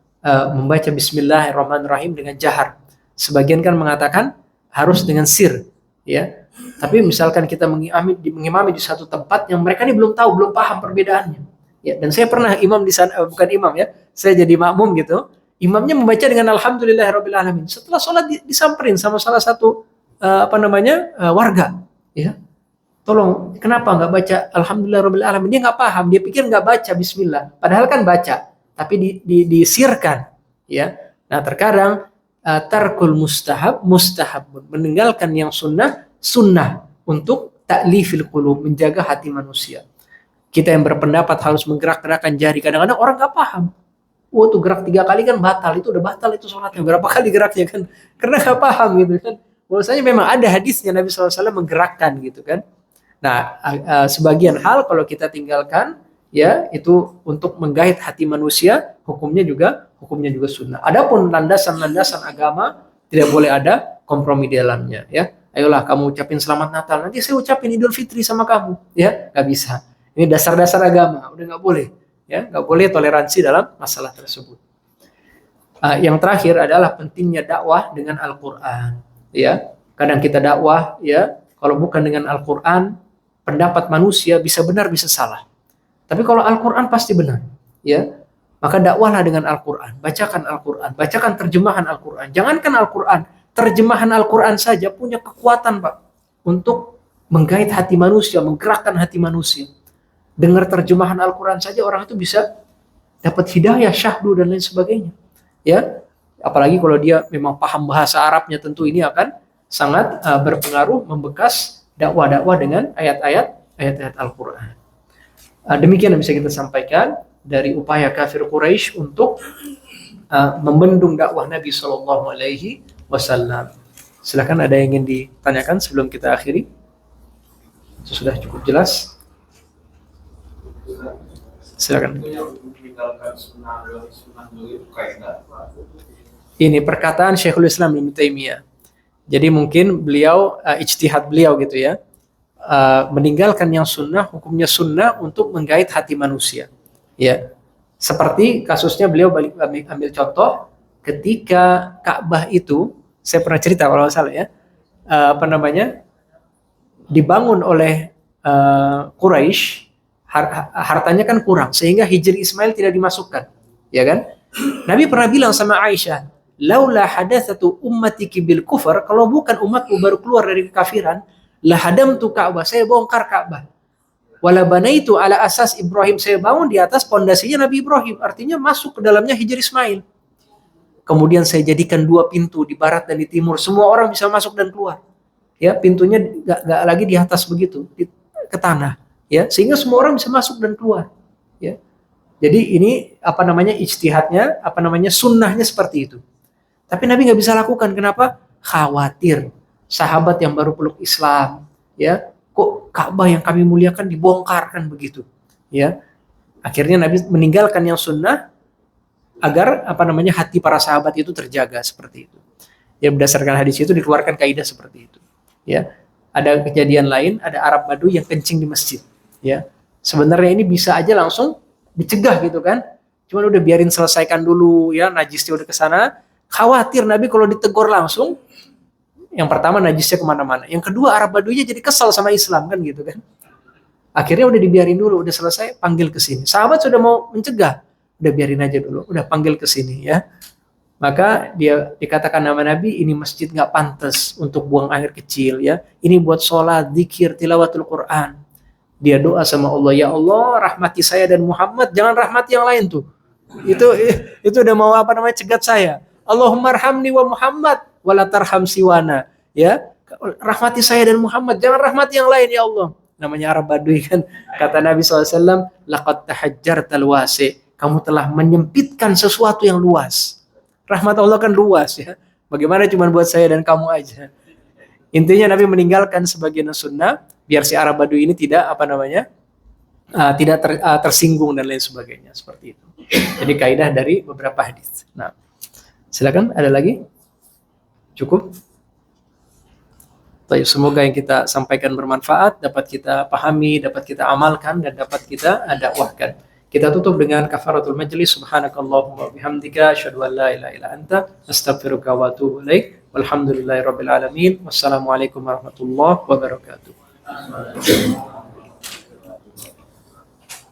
Membaca Bismillahirrahmanirrahim dengan jahar. Sebagian kan mengatakan harus dengan sir, ya. Tapi misalkan kita mengimami di satu tempat yang mereka ini belum tahu, belum paham perbedaannya. Ya, dan saya pernah imam di sana, bukan imam ya, saya jadi makmum gitu. Imamnya membaca dengan Alhamdulillahirabbil alamin. Setelah sholat disamperin sama salah satu warga, ya. Tolong, kenapa nggak baca Alhamdulillahirabbil alamin? Dia nggak paham, dia pikir nggak baca Bismillah. Padahal kan baca, tapi disirkan, ya. Nah, terkadang tarkul mustahab, meninggalkan yang sunnah untuk ta'lifil qulub, menjaga hati manusia. Kita yang berpendapat harus menggerak-gerakkan jari, kadang-kadang orang nggak paham. Tuh gerak 3 kali kan batal, itu udah batal itu sholatnya. Berapa kali geraknya kan? Karena nggak paham gitu kan. Bahwasanya memang ada hadisnya Nabi SAW menggerakkan gitu kan. Nah, sebagian hal kalau kita tinggalkan, ya, itu untuk menggait hati manusia, hukumnya juga sunnah. Adapun landasan-landasan agama tidak boleh ada kompromi di dalamnya, ya. Ayolah kamu ucapin selamat Natal, nanti saya ucapin Idul Fitri sama kamu, ya, nggak bisa. Ini dasar-dasar agama, udah nggak boleh, ya, nggak boleh toleransi dalam masalah tersebut. Yang terakhir adalah pentingnya dakwah dengan Al-Quran, ya. Kadang kita dakwah, ya, kalau bukan dengan Al-Quran, pendapat manusia bisa benar bisa salah. Tapi kalau Al-Quran pasti benar, ya. Maka dakwahlah dengan Al-Quran, bacakan terjemahan Al-Quran. Jangankan Al-Quran, terjemahan Al-Quran saja punya kekuatan, Pak, untuk menggait hati manusia, menggerakkan hati manusia. Dengar terjemahan Al-Quran saja orang itu bisa dapat hidayah, syahdu, dan lain sebagainya. Ya, apalagi kalau dia memang paham bahasa Arabnya, tentu ini akan sangat berpengaruh, membekas dakwah-dakwah dengan ayat-ayat Al-Quran. Demikian yang bisa kita sampaikan dari upaya kafir Quraisy untuk membendung dakwah Nabi SAW. Silakan, ada yang ingin ditanyakan sebelum kita akhiri? Sudah cukup jelas. Silakan. Ini perkataan Syekhul Islam Ibnu Taimiyah. Jadi mungkin beliau ijtihad beliau gitu ya. Meninggalkan yang sunnah, hukumnya sunnah untuk menggait hati manusia. Ya. Seperti kasusnya beliau ambil contoh ketika Ka'bah itu, saya pernah cerita kalau nggak salah ya. Dibangun oleh Quraisy, hartanya kan kurang sehingga Hijri Ismail tidak dimasukkan, ya kan? Nabi pernah bilang sama Aisyah, laula hadatsatu ummatiki bil kufar, kalau bukan umatku baru keluar dari kekafiran, la hadamtu Ka'bah, saya bongkar Ka'bah. Wala banaitu ala asas Ibrahim, saya bangun di atas pondasinya Nabi Ibrahim, artinya masuk ke dalamnya Hijri Ismail. Kemudian saya jadikan 2 pintu di barat dan di timur, semua orang bisa masuk dan keluar. Ya, pintunya nggak lagi di atas begitu, ke tanah. Ya, sehingga semua orang bisa masuk dan keluar, ya. Jadi ini ijtihadnya, sunnahnya seperti itu. Tapi Nabi nggak bisa lakukan, kenapa? Khawatir sahabat yang baru peluk Islam, ya. Kok Ka'bah yang kami muliakan dibongkar kan begitu, ya. Akhirnya Nabi meninggalkan yang sunnah agar hati para sahabat itu terjaga seperti itu. Ya, berdasarkan hadis itu dikeluarkan kaidah seperti itu. Ya, ada kejadian lain, ada Arab Badui yang kencing di masjid. Ya, sebenarnya ini bisa aja langsung dicegah gitu kan. Cuman udah biarin selesaikan dulu ya, najisnya udah kesana. Khawatir Nabi kalau ditegur langsung, yang pertama najisnya kemana-mana. Yang kedua Arab Baduinya jadi kesal sama Islam kan gitu kan. Akhirnya udah dibiarin dulu, udah selesai, panggil ke sini. Sahabat sudah mau mencegah, udah biarin aja dulu, udah panggil ke sini ya. Maka dia dikatakan nama Nabi, ini masjid nggak pantas untuk buang air kecil ya. Ini buat sholat, zikir, tilawatul Quran. Dia doa sama Allah, ya Allah rahmati saya dan Muhammad, jangan rahmati yang lain tuh. Itu udah mau cegat saya. Allahumma arhamni wa Muhammad wala tarham siwana. Ya, rahmati saya dan Muhammad, jangan rahmati yang lain ya Allah. Namanya Arab Badui kan. Kata Nabi SAW, laqad tahajjartal wasi. Kamu telah menyempitkan sesuatu yang luas. Rahmat Allah kan luas ya. Bagaimana cuma buat saya dan kamu aja. Intinya Nabi meninggalkan sebagian sunnah biar si Arab Badui ini tidak tidak tersinggung dan lain sebagainya seperti itu. Jadi kaidah dari beberapa hadis. Nah, silakan ada lagi? Cukup? Baik, semoga yang kita sampaikan bermanfaat, dapat kita pahami, dapat kita amalkan dan dapat kita dakwahkan. Kita tutup dengan kafaratul majlis. Subhanakallahumma bihamdika asyhadu an la ilaha illa anta astaghfiruka wa atubu ilaik. Walhamdulillahirabbil alamin. Wassalamualaikum warahmatullahi wabarakatuh.